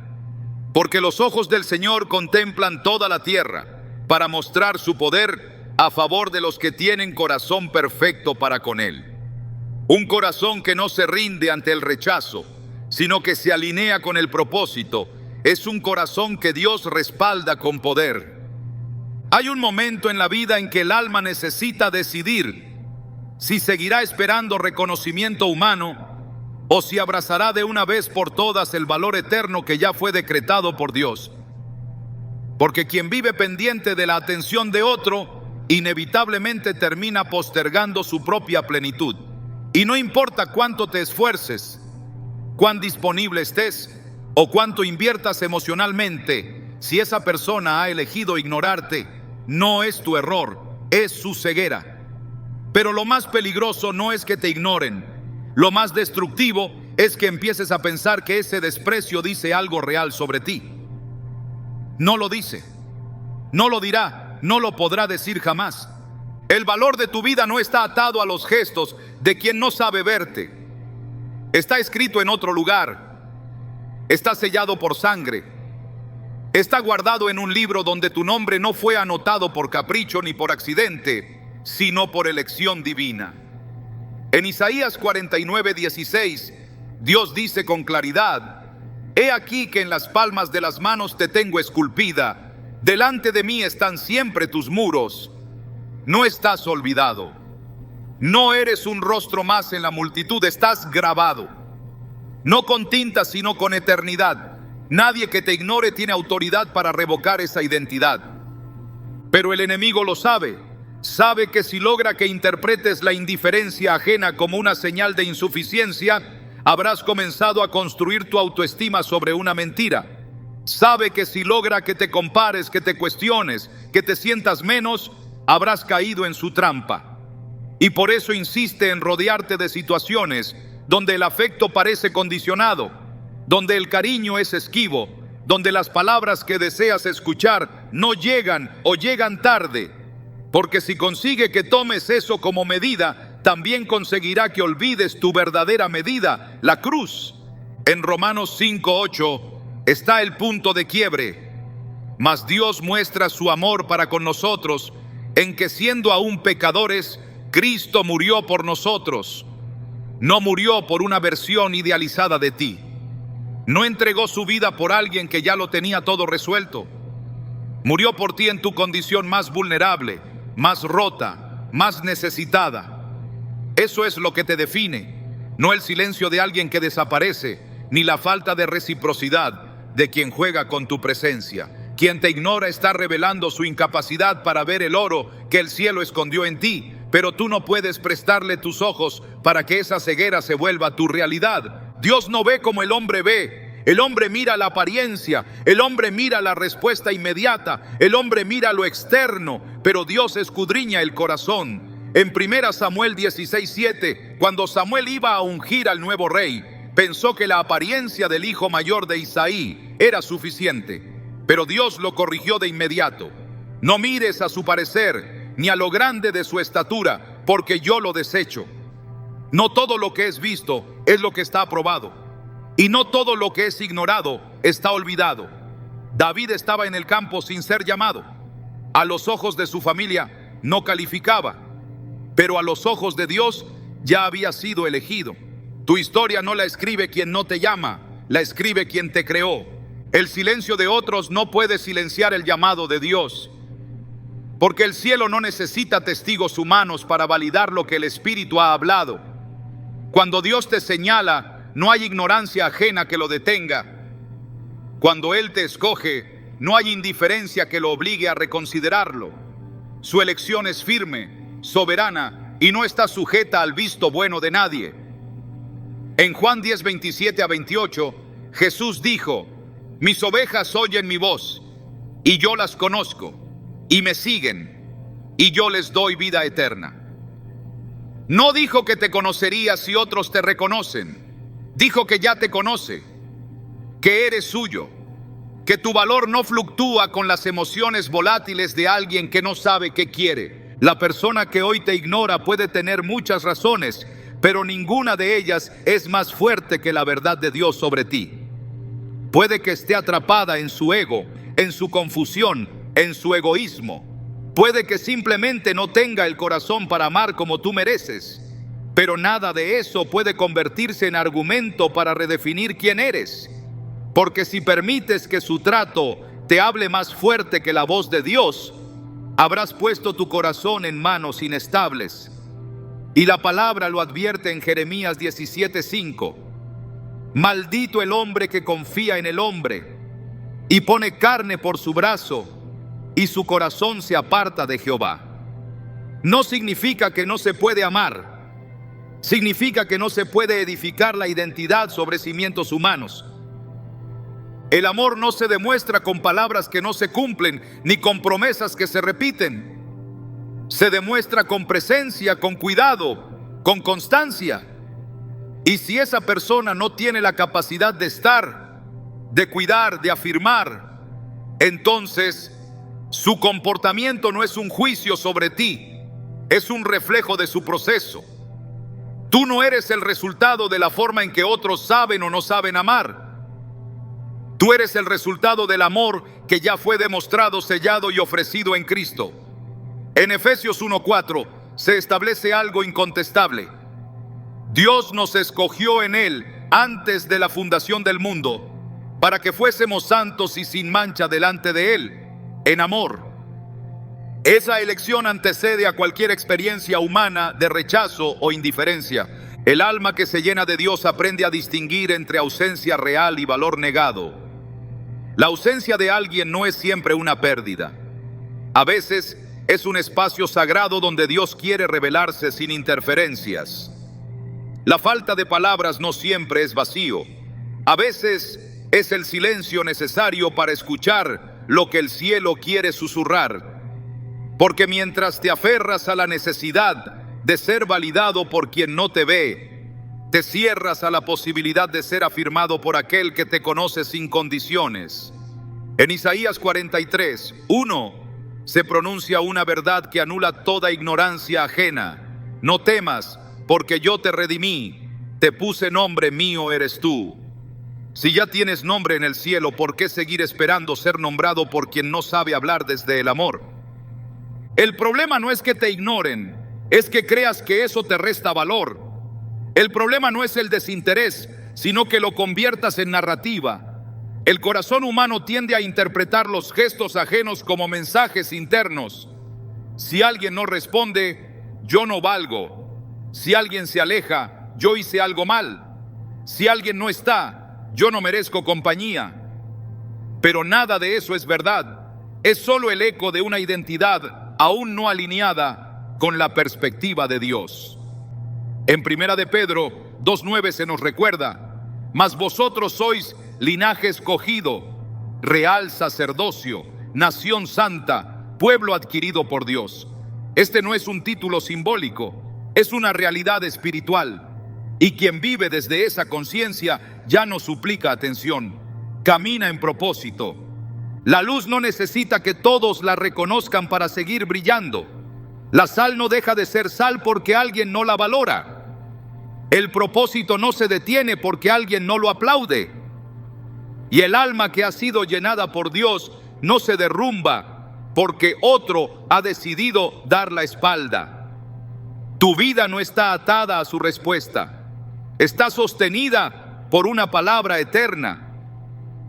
porque los ojos del Señor contemplan toda la tierra para mostrar su poder a favor de los que tienen corazón perfecto para con Él. Un corazón que no se rinde ante el rechazo, sino que se alinea con el propósito, es un corazón que Dios respalda con poder. Hay un momento en la vida en que el alma necesita decidir si seguirá esperando reconocimiento humano o si abrazará de una vez por todas el valor eterno que ya fue decretado por Dios. Porque quien vive pendiente de la atención de otro, inevitablemente termina postergando su propia plenitud. Y no importa cuánto te esfuerces, cuán disponible estés o cuánto inviertas emocionalmente, si esa persona ha elegido ignorarte, no es tu error, es su ceguera. Pero lo más peligroso no es que te ignoren. Lo más destructivo es que empieces a pensar que ese desprecio dice algo real sobre ti. No lo dice, no lo dirá, no lo podrá decir jamás. El valor de tu vida no está atado a los gestos de quien no sabe verte. Está escrito en otro lugar. Está sellado por sangre. Está guardado en un libro donde tu nombre no fue anotado por capricho ni por accidente, sino por elección divina. En Isaías 49:16, Dios dice con claridad: he aquí que en las palmas de las manos te tengo esculpida, delante de mí están siempre tus muros. No estás olvidado, no eres un rostro más en la multitud, estás grabado, no con tinta sino con eternidad. Nadie que te ignore tiene autoridad para revocar esa identidad. Pero el enemigo lo sabe, Sabe que si logra que interpretes la indiferencia ajena como una señal de insuficiencia, habrás comenzado a construir tu autoestima sobre una mentira. Sabe que si logra que te compares, que te cuestiones, que te sientas menos, habrás caído en su trampa. Y por eso insiste en rodearte de situaciones donde el afecto parece condicionado, donde el cariño es esquivo, donde las palabras que deseas escuchar no llegan o llegan tarde. Porque si consigue que tomes eso como medida, también conseguirá que olvides tu verdadera medida, la cruz. En Romanos 5:8 está el punto de quiebre. Mas Dios muestra su amor para con nosotros en que siendo aún pecadores, Cristo murió por nosotros. No murió por una versión idealizada de ti. No entregó su vida por alguien que ya lo tenía todo resuelto. Murió por ti en tu condición más vulnerable, más rota, más necesitada. Eso es lo que te define, no el silencio de alguien que desaparece, ni la falta de reciprocidad de quien juega con tu presencia. Quien te ignora está revelando su incapacidad para ver el oro que el cielo escondió en ti, pero tú no puedes prestarle tus ojos para que esa ceguera se vuelva tu realidad. Dios no ve como el hombre ve. El hombre mira la apariencia, el hombre mira la respuesta inmediata, el hombre mira lo externo, pero Dios escudriña el corazón. En 1 Samuel 16:7, cuando Samuel iba a ungir al nuevo rey, pensó que la apariencia del hijo mayor de Isaí era suficiente, pero Dios lo corrigió de inmediato. No mires a su parecer, ni a lo grande de su estatura, porque yo lo desecho. No todo lo que es visto es lo que está aprobado. Y no todo lo que es ignorado está olvidado. David estaba en el campo sin ser llamado. A los ojos de su familia no calificaba, pero a los ojos de Dios ya había sido elegido. Tu historia no la escribe quien no te llama, la escribe quien te creó. El silencio de otros no puede silenciar el llamado de Dios, porque el cielo no necesita testigos humanos para validar lo que el Espíritu ha hablado. Cuando Dios te señala, no hay ignorancia ajena que lo detenga. Cuando Él te escoge, no hay indiferencia que lo obligue a reconsiderarlo. Su elección es firme, soberana y no está sujeta al visto bueno de nadie. En Juan 10:27-28, Jesús dijo: mis ovejas oyen mi voz, y yo las conozco, y me siguen, y yo les doy vida eterna. No dijo que te conocería si otros te reconocen. Dijo que ya te conoce, que eres suyo, que tu valor no fluctúa con las emociones volátiles de alguien que no sabe qué quiere. La persona que hoy te ignora puede tener muchas razones, pero ninguna de ellas es más fuerte que la verdad de Dios sobre ti. Puede que esté atrapada en su ego, en su confusión, en su egoísmo. Puede que simplemente no tenga el corazón para amar como tú mereces. Pero nada de eso puede convertirse en argumento para redefinir quién eres. Porque si permites que su trato te hable más fuerte que la voz de Dios, habrás puesto tu corazón en manos inestables. Y la palabra lo advierte en Jeremías 17:5. Maldito el hombre que confía en el hombre y pone carne por su brazo, y su corazón se aparta de Jehová. No significa que no se puede amar. Significa que no se puede edificar la identidad sobre cimientos humanos. El amor no se demuestra con palabras que no se cumplen, ni con promesas que se repiten. Se demuestra con presencia, con cuidado, con constancia. Y si esa persona no tiene la capacidad de estar, de cuidar, de afirmar, entonces su comportamiento no es un juicio sobre ti, es un reflejo de su proceso. Tú no eres el resultado de la forma en que otros saben o no saben amar. Tú eres el resultado del amor que ya fue demostrado, sellado y ofrecido en Cristo. En Efesios 1:4 se establece algo incontestable. Dios nos escogió en Él antes de la fundación del mundo para que fuésemos santos y sin mancha delante de Él, en amor. Esa elección antecede a cualquier experiencia humana de rechazo o indiferencia. El alma que se llena de Dios aprende a distinguir entre ausencia real y valor negado. La ausencia de alguien no es siempre una pérdida. A veces es un espacio sagrado donde Dios quiere revelarse sin interferencias. La falta de palabras no siempre es vacío. A veces es el silencio necesario para escuchar lo que el cielo quiere susurrar. Porque mientras te aferras a la necesidad de ser validado por quien no te ve, te cierras a la posibilidad de ser afirmado por aquel que te conoce sin condiciones. En Isaías 43:1 se pronuncia una verdad que anula toda ignorancia ajena. No temas, porque yo te redimí, te puse nombre, mío eres tú. Si ya tienes nombre en el cielo, ¿por qué seguir esperando ser nombrado por quien no sabe hablar desde el amor? El problema no es que te ignoren, es que creas que eso te resta valor. El problema no es el desinterés, sino que lo conviertas en narrativa. El corazón humano tiende a interpretar los gestos ajenos como mensajes internos. Si alguien no responde, yo no valgo. Si alguien se aleja, yo hice algo mal. Si alguien no está, yo no merezco compañía. Pero nada de eso es verdad. Es solo el eco de una identidad aún no alineada con la perspectiva de Dios. En 1 de Pedro 2:9 se nos recuerda: mas vosotros sois linaje escogido, real sacerdocio, nación santa, pueblo adquirido por Dios. Este no es un título simbólico, es una realidad espiritual. Y quien vive desde esa conciencia ya no suplica atención, camina en propósito. La luz no necesita que todos la reconozcan para seguir brillando. La sal no deja de ser sal porque alguien no la valora. El propósito no se detiene porque alguien no lo aplaude. Y el alma que ha sido llenada por Dios no se derrumba porque otro ha decidido dar la espalda. Tu vida no está atada a su respuesta. Está sostenida por una palabra eterna.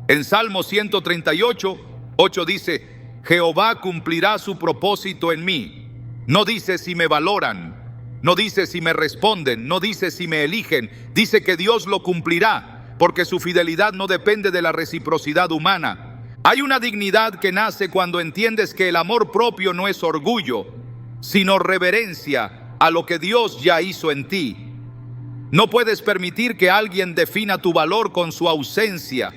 En Salmo 138:8 dice: Jehová cumplirá su propósito en mí. No dice si me valoran, no dice si me responden, no dice si me eligen. Dice que Dios lo cumplirá, porque su fidelidad no depende de la reciprocidad humana. Hay una dignidad que nace cuando entiendes que el amor propio no es orgullo, sino reverencia a lo que Dios ya hizo en ti. No puedes permitir que alguien defina tu valor con su ausencia,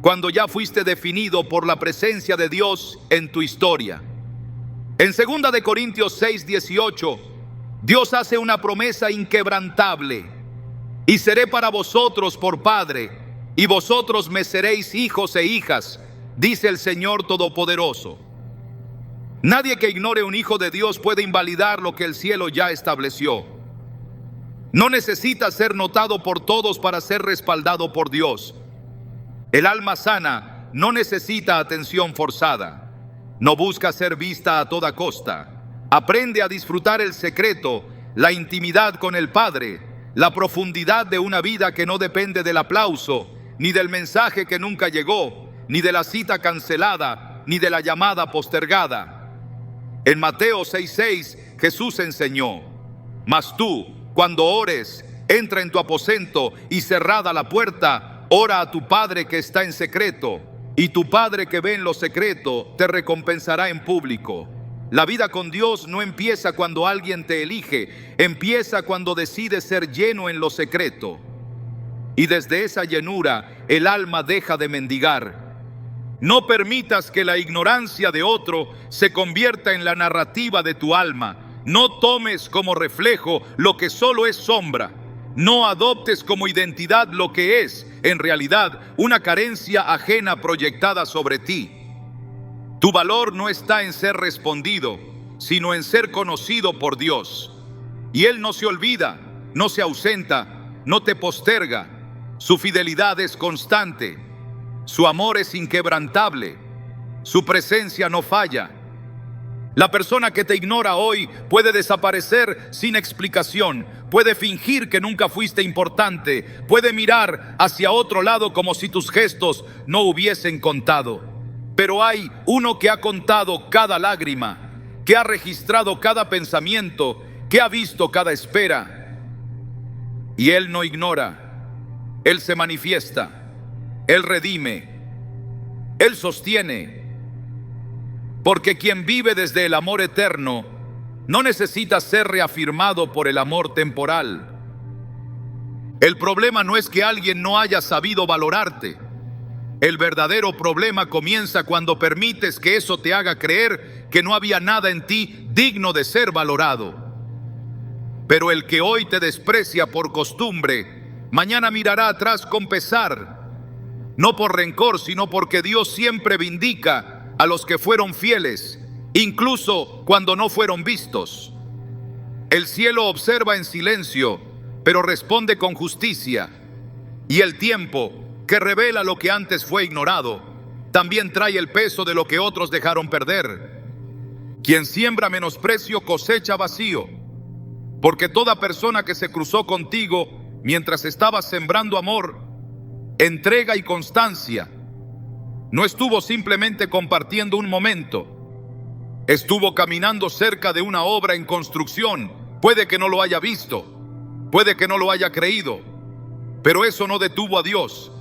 cuando ya fuiste definido por la presencia de Dios en tu historia. En 2 de Corintios 6:18, Dios hace una promesa inquebrantable: y seré para vosotros por padre, y vosotros me seréis hijos e hijas, dice el Señor Todopoderoso. Nadie que ignore un hijo de Dios puede invalidar lo que el cielo ya estableció. No necesita ser notado por todos para ser respaldado por Dios. El alma sana no necesita atención forzada. No busca ser vista a toda costa. Aprende a disfrutar el secreto, la intimidad con el Padre, la profundidad de una vida que no depende del aplauso, ni del mensaje que nunca llegó, ni de la cita cancelada, ni de la llamada postergada. En Mateo 6:6 Jesús enseñó: mas tú, cuando ores, entra en tu aposento y cerrada la puerta, ora a tu Padre que está en secreto, y tu Padre que ve en lo secreto te recompensará en público. La vida con Dios no empieza cuando alguien te elige, empieza cuando decides ser lleno en lo secreto. Y desde esa llenura el alma deja de mendigar. No permitas que la ignorancia de otro se convierta en la narrativa de tu alma. No tomes como reflejo lo que solo es sombra. No adoptes como identidad lo que es, en realidad, una carencia ajena proyectada sobre ti. Tu valor no está en ser respondido, sino en ser conocido por Dios. Y Él no se olvida, no se ausenta, no te posterga. Su fidelidad es constante, su amor es inquebrantable, su presencia no falla. La persona que te ignora hoy puede desaparecer sin explicación, puede fingir que nunca fuiste importante, puede mirar hacia otro lado como si tus gestos no hubiesen contado. Pero hay uno que ha contado cada lágrima, que ha registrado cada pensamiento, que ha visto cada espera. Y Él no ignora, Él se manifiesta, Él redime, Él sostiene. Porque quien vive desde el amor eterno no necesita ser reafirmado por el amor temporal. El problema no es que alguien no haya sabido valorarte. El verdadero problema comienza cuando permites que eso te haga creer que no había nada en ti digno de ser valorado. Pero el que hoy te desprecia por costumbre, mañana mirará atrás con pesar, no por rencor, sino porque Dios siempre vindica a los que fueron fieles, incluso cuando no fueron vistos. El cielo observa en silencio, pero responde con justicia, y el tiempo, que revela lo que antes fue ignorado, también trae el peso de lo que otros dejaron perder. Quien siembra menosprecio cosecha vacío, porque toda persona que se cruzó contigo mientras estabas sembrando amor, entrega y constancia, no estuvo simplemente compartiendo un momento, estuvo caminando cerca de una obra en construcción. Puede que no lo haya visto, puede que no lo haya creído, pero eso no detuvo a Dios.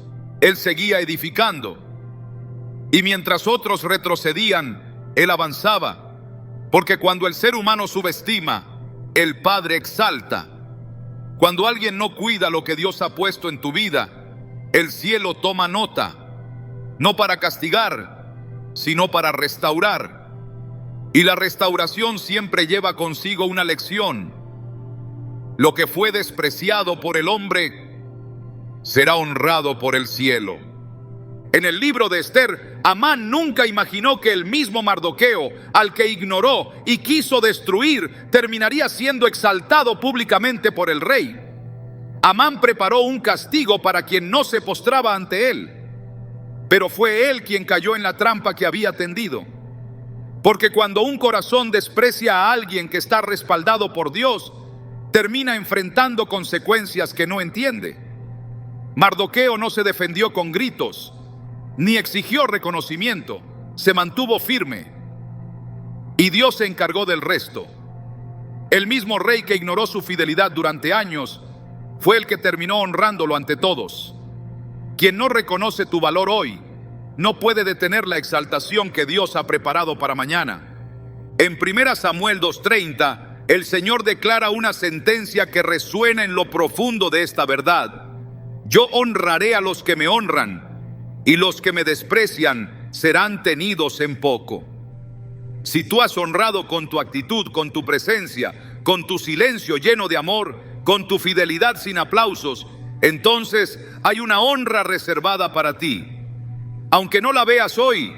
Él seguía edificando. Y mientras otros retrocedían, Él avanzaba. Porque cuando el ser humano subestima, el Padre exalta. Cuando alguien no cuida lo que Dios ha puesto en tu vida, el cielo toma nota. No para castigar, sino para restaurar. Y la restauración siempre lleva consigo una lección. Lo que fue despreciado por el hombre será honrado por el cielo. En el libro de Esther, Amán nunca imaginó que el mismo Mardoqueo, al que ignoró y quiso destruir, terminaría siendo exaltado públicamente por el rey. Amán preparó un castigo para quien no se postraba ante él, pero fue él quien cayó en la trampa que había tendido. Porque cuando un corazón desprecia a alguien que está respaldado por Dios, termina enfrentando consecuencias que no entiende. Mardoqueo no se defendió con gritos, ni exigió reconocimiento, se mantuvo firme. Y Dios se encargó del resto. El mismo rey que ignoró su fidelidad durante años fue el que terminó honrándolo ante todos. Quien no reconoce tu valor hoy, no puede detener la exaltación que Dios ha preparado para mañana. En 1 Samuel 2:30, el Señor declara una sentencia que resuena en lo profundo de esta verdad. Yo honraré a los que me honran, y los que me desprecian serán tenidos en poco. Si tú has honrado con tu actitud, con tu presencia, con tu silencio lleno de amor, con tu fidelidad sin aplausos, entonces hay una honra reservada para ti. Aunque no la veas hoy,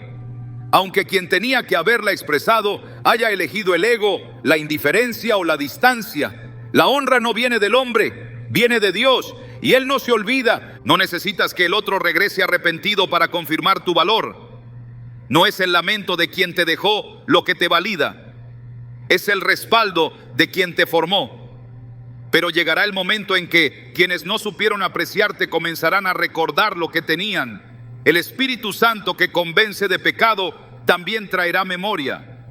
aunque quien tenía que haberla expresado haya elegido el ego, la indiferencia o la distancia, la honra no viene del hombre, viene de Dios. Y Él no se olvida. No necesitas que el otro regrese arrepentido para confirmar tu valor. No es el lamento de quien te dejó lo que te valida, es el respaldo de quien te formó. Pero llegará el momento en que quienes no supieron apreciarte comenzarán a recordar lo que tenían. El Espíritu Santo que convence de pecado también traerá memoria.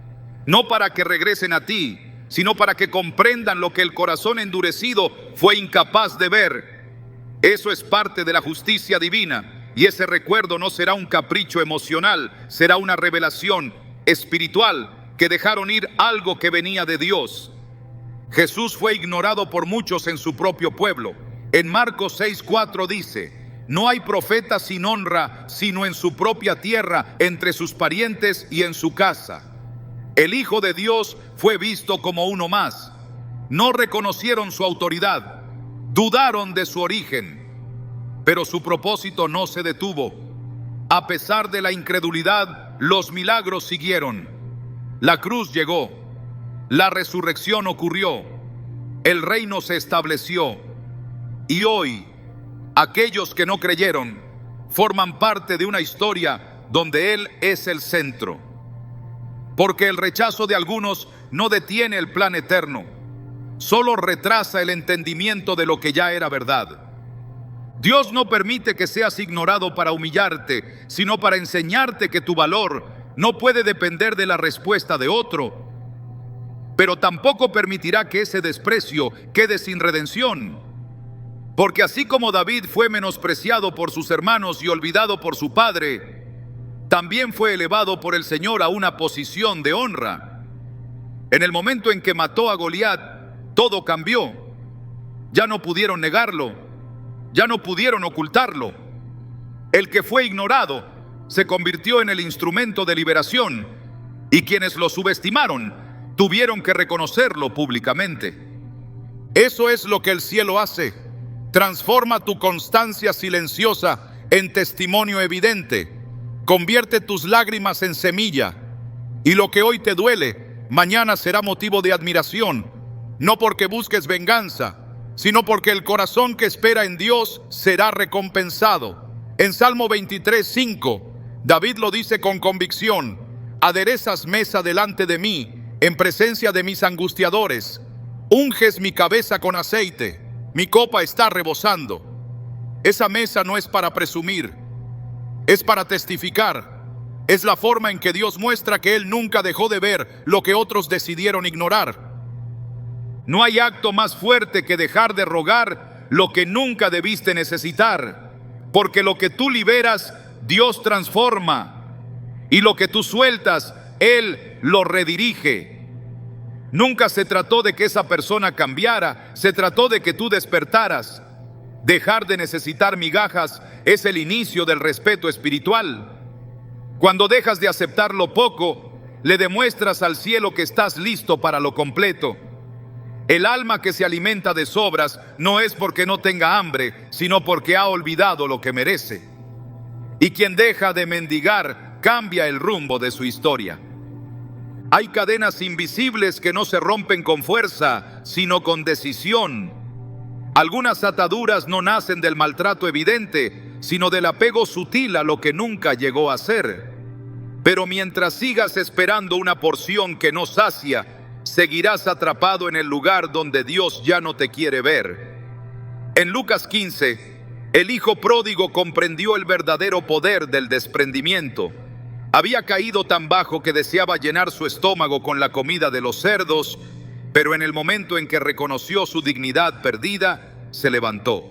No para que regresen a ti, sino para que comprendan lo que el corazón endurecido fue incapaz de ver. Eso es parte de la justicia divina, y ese recuerdo no será un capricho emocional, será una revelación espiritual que dejaron ir algo que venía de Dios. Jesús fue ignorado por muchos en su propio pueblo. En Marcos 6:4 dice: no hay profeta sin honra, sino en su propia tierra, entre sus parientes y en su casa. El Hijo de Dios fue visto como uno más. No reconocieron su autoridad. Dudaron de su origen, pero su propósito no se detuvo. A pesar de la incredulidad, los milagros siguieron. La cruz llegó, la resurrección ocurrió, el reino se estableció. Y hoy, aquellos que no creyeron forman parte de una historia donde Él es el centro. Porque el rechazo de algunos no detiene el plan eterno, solo retrasa el entendimiento de lo que ya era verdad. Dios no permite que seas ignorado para humillarte, sino para enseñarte que tu valor no puede depender de la respuesta de otro. Pero tampoco permitirá que ese desprecio quede sin redención. Porque así como David fue menospreciado por sus hermanos y olvidado por su padre, también fue elevado por el Señor a una posición de honra. En el momento en que mató a Goliat, todo cambió. Ya no pudieron negarlo, ya no pudieron ocultarlo. El que fue ignorado se convirtió en el instrumento de liberación, y quienes lo subestimaron tuvieron que reconocerlo públicamente. Eso es lo que el cielo hace. Transforma tu constancia silenciosa en testimonio evidente. Convierte tus lágrimas en semilla, y lo que hoy te duele, mañana será motivo de admiración, no porque busques venganza, sino porque el corazón que espera en Dios será recompensado. En Salmo 23:5, David lo dice con convicción: aderezas mesa delante de mí, en presencia de mis angustiadores. Unges mi cabeza con aceite, mi copa está rebosando. Esa mesa no es para presumir, es para testificar. Es la forma en que Dios muestra que Él nunca dejó de ver lo que otros decidieron ignorar. No hay acto más fuerte que dejar de rogar lo que nunca debiste necesitar, porque lo que tú liberas, Dios transforma, y lo que tú sueltas, Él lo redirige. Nunca se trató de que esa persona cambiara, se trató de que tú despertaras. Dejar de necesitar migajas es el inicio del respeto espiritual. Cuando dejas de aceptar lo poco, le demuestras al cielo que estás listo para lo completo. El alma que se alimenta de sobras no es porque no tenga hambre, sino porque ha olvidado lo que merece. Y quien deja de mendigar cambia el rumbo de su historia. Hay cadenas invisibles que no se rompen con fuerza, sino con decisión. Algunas ataduras no nacen del maltrato evidente, sino del apego sutil a lo que nunca llegó a ser. Pero mientras sigas esperando una porción que no sacia, seguirás atrapado en el lugar donde Dios ya no te quiere ver. En Lucas 15, el hijo pródigo comprendió el verdadero poder del desprendimiento. Había caído tan bajo que deseaba llenar su estómago con la comida de los cerdos, pero en el momento en que reconoció su dignidad perdida, se levantó.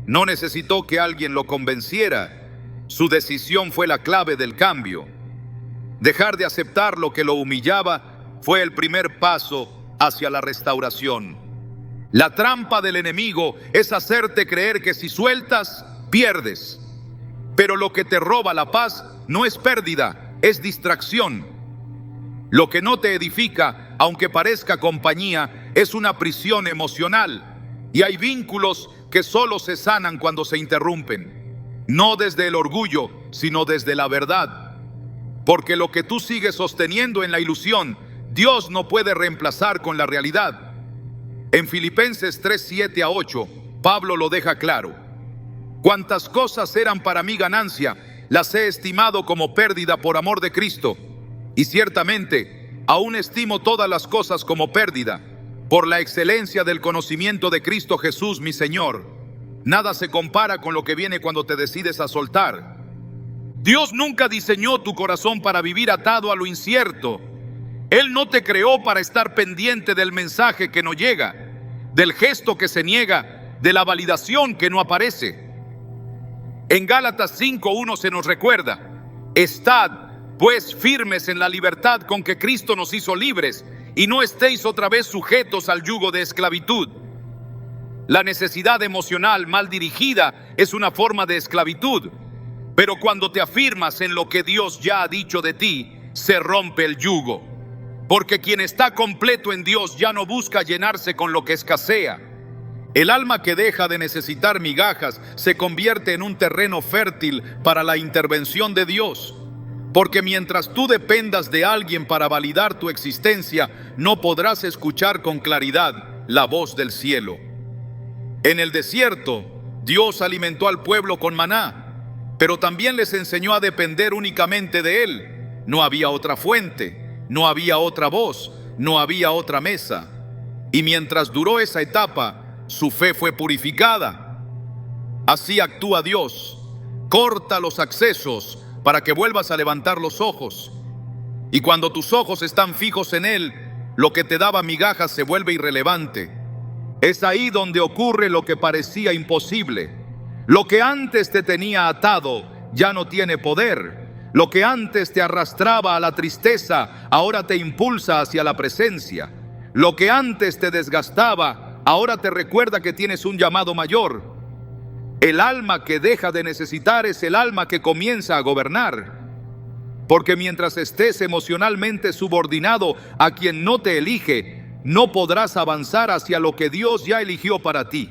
No necesitó que alguien lo convenciera. Su decisión fue la clave del cambio. Dejar de aceptar lo que lo humillaba fue el primer paso hacia la restauración. La trampa del enemigo es hacerte creer que si sueltas, pierdes. Pero lo que te roba la paz no es pérdida, es distracción. Lo que no te edifica, aunque parezca compañía, es una prisión emocional. Y hay vínculos que solo se sanan cuando se interrumpen. No desde el orgullo, sino desde la verdad. Porque lo que tú sigues sosteniendo en la ilusión, Dios no puede reemplazar con la realidad. En Filipenses 3:7-8, Pablo lo deja claro. Cuantas cosas eran para mí ganancia, las he estimado como pérdida por amor de Cristo. Y ciertamente, aún estimo todas las cosas como pérdida, por la excelencia del conocimiento de Cristo Jesús, mi Señor. Nada se compara con lo que viene cuando te decides a soltar. Dios nunca diseñó tu corazón para vivir atado a lo incierto. Él no te creó para estar pendiente del mensaje que no llega, del gesto que se niega, de la validación que no aparece. En Gálatas 5:1 se nos recuerda: estad pues firmes en la libertad con que Cristo nos hizo libres, y no estéis otra vez sujetos al yugo de esclavitud. La necesidad emocional mal dirigida es una forma de esclavitud, pero cuando te afirmas en lo que Dios ya ha dicho de ti, se rompe el yugo. Porque quien está completo en Dios ya no busca llenarse con lo que escasea. El alma que deja de necesitar migajas se convierte en un terreno fértil para la intervención de Dios. Porque mientras tú dependas de alguien para validar tu existencia, no podrás escuchar con claridad la voz del cielo. En el desierto, Dios alimentó al pueblo con maná, pero también les enseñó a depender únicamente de Él. No había otra fuente. No había otra voz, no había otra mesa. Y mientras duró esa etapa, su fe fue purificada. Así actúa Dios. Corta los accesos para que vuelvas a levantar los ojos. Y cuando tus ojos están fijos en Él, lo que te daba migajas se vuelve irrelevante. Es ahí donde ocurre lo que parecía imposible. Lo que antes te tenía atado ya no tiene poder. Lo que antes te arrastraba a la tristeza, ahora te impulsa hacia la presencia. Lo que antes te desgastaba, ahora te recuerda que tienes un llamado mayor. El alma que deja de necesitar es el alma que comienza a gobernar. Porque mientras estés emocionalmente subordinado a quien no te elige, no podrás avanzar hacia lo que Dios ya eligió para ti.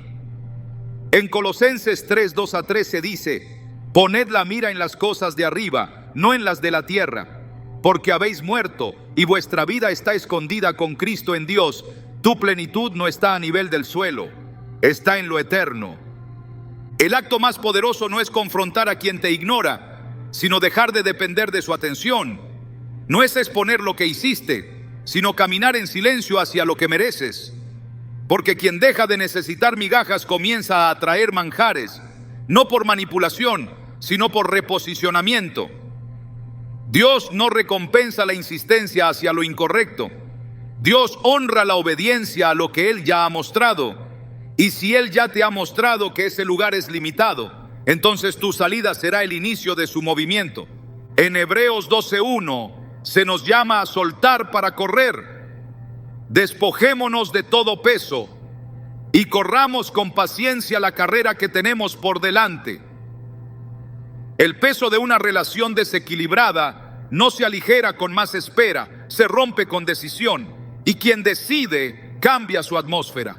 En Colosenses 3, 2-3 dice: poned la mira en las cosas de arriba, no en las de la tierra, porque habéis muerto y vuestra vida está escondida con Cristo en Dios. Tu plenitud no está a nivel del suelo, está en lo eterno. El acto más poderoso no es confrontar a quien te ignora, sino dejar de depender de su atención. No es exponer lo que hiciste, sino caminar en silencio hacia lo que mereces. Porque quien deja de necesitar migajas comienza a atraer manjares, no por manipulación, sino por reposicionamiento. Dios no recompensa la insistencia hacia lo incorrecto. Dios honra la obediencia a lo que Él ya ha mostrado. Y si Él ya te ha mostrado que ese lugar es limitado, entonces tu salida será el inicio de su movimiento. En Hebreos 12:1 se nos llama a soltar para correr. Despojémonos de todo peso y corramos con paciencia la carrera que tenemos por delante. El peso de una relación desequilibrada no se aligera con más espera, se rompe con decisión, y quien decide cambia su atmósfera,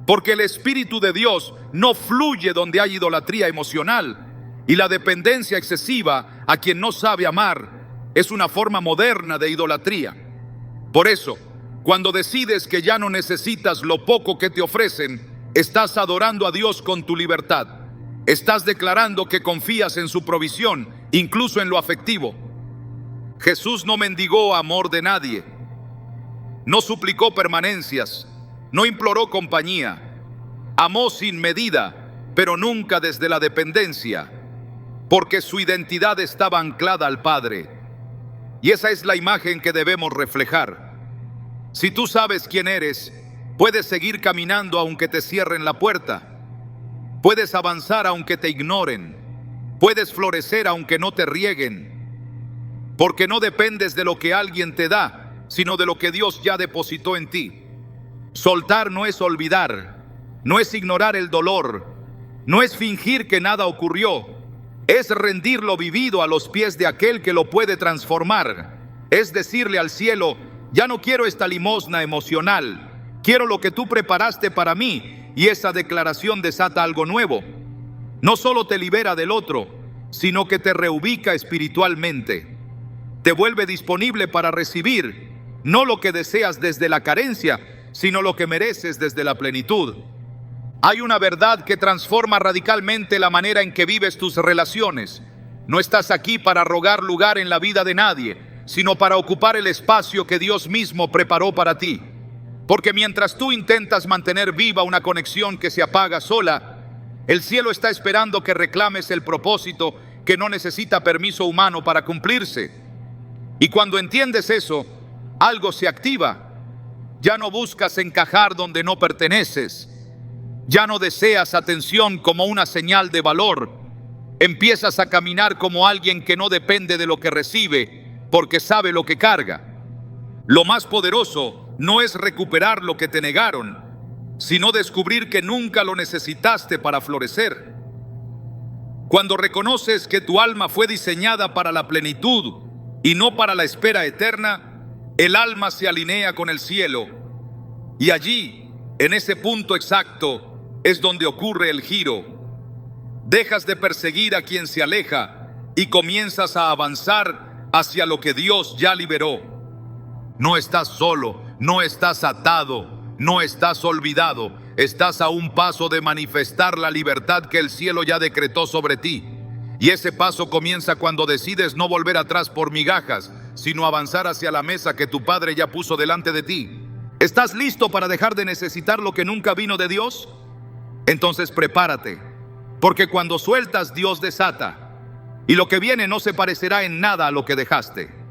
porque el Espíritu de Dios no fluye donde hay idolatría emocional, y la dependencia excesiva a quien no sabe amar es una forma moderna de idolatría. Por eso, cuando decides que ya no necesitas lo poco que te ofrecen, estás adorando a Dios con tu libertad. Estás declarando que confías en su provisión, incluso en lo afectivo. Jesús no mendigó amor de nadie, no suplicó permanencias, no imploró compañía. Amó sin medida, pero nunca desde la dependencia, porque su identidad estaba anclada al Padre. Y esa es la imagen que debemos reflejar. Si tú sabes quién eres, puedes seguir caminando aunque te cierren la puerta. Puedes avanzar aunque te ignoren. Puedes florecer aunque no te rieguen. Porque no dependes de lo que alguien te da, sino de lo que Dios ya depositó en ti. Soltar no es olvidar, no es ignorar el dolor, no es fingir que nada ocurrió. Es rendir lo vivido a los pies de aquel que lo puede transformar. Es decirle al cielo: ya no quiero esta limosna emocional, quiero lo que tú preparaste para mí. Y esa declaración desata algo nuevo. No solo te libera del otro, sino que te reubica espiritualmente. Te vuelve disponible para recibir, no lo que deseas desde la carencia, sino lo que mereces desde la plenitud. Hay una verdad que transforma radicalmente la manera en que vives tus relaciones. No estás aquí para rogar lugar en la vida de nadie, sino para ocupar el espacio que Dios mismo preparó para ti. Porque mientras tú intentas mantener viva una conexión que se apaga sola, el cielo está esperando que reclames el propósito que no necesita permiso humano para cumplirse. Y cuando entiendes eso, algo se activa. Ya no buscas encajar donde no perteneces. Ya no deseas atención como una señal de valor. Empiezas a caminar como alguien que no depende de lo que recibe, porque sabe lo que carga. Lo más poderoso no es recuperar lo que te negaron, sino descubrir que nunca lo necesitaste para florecer. Cuando reconoces que tu alma fue diseñada para la plenitud y no para la espera eterna, el alma se alinea con el cielo. Y allí, en ese punto exacto, es donde ocurre el giro. Dejas de perseguir a quien se aleja y comienzas a avanzar hacia lo que Dios ya liberó. No estás solo, no estás atado, no estás olvidado. Estás a un paso de manifestar la libertad que el cielo ya decretó sobre ti. Y ese paso comienza cuando decides no volver atrás por migajas, sino avanzar hacia la mesa que tu Padre ya puso delante de ti. ¿Estás listo para dejar de necesitar lo que nunca vino de Dios? Entonces prepárate, porque cuando sueltas, Dios desata, y lo que viene no se parecerá en nada a lo que dejaste.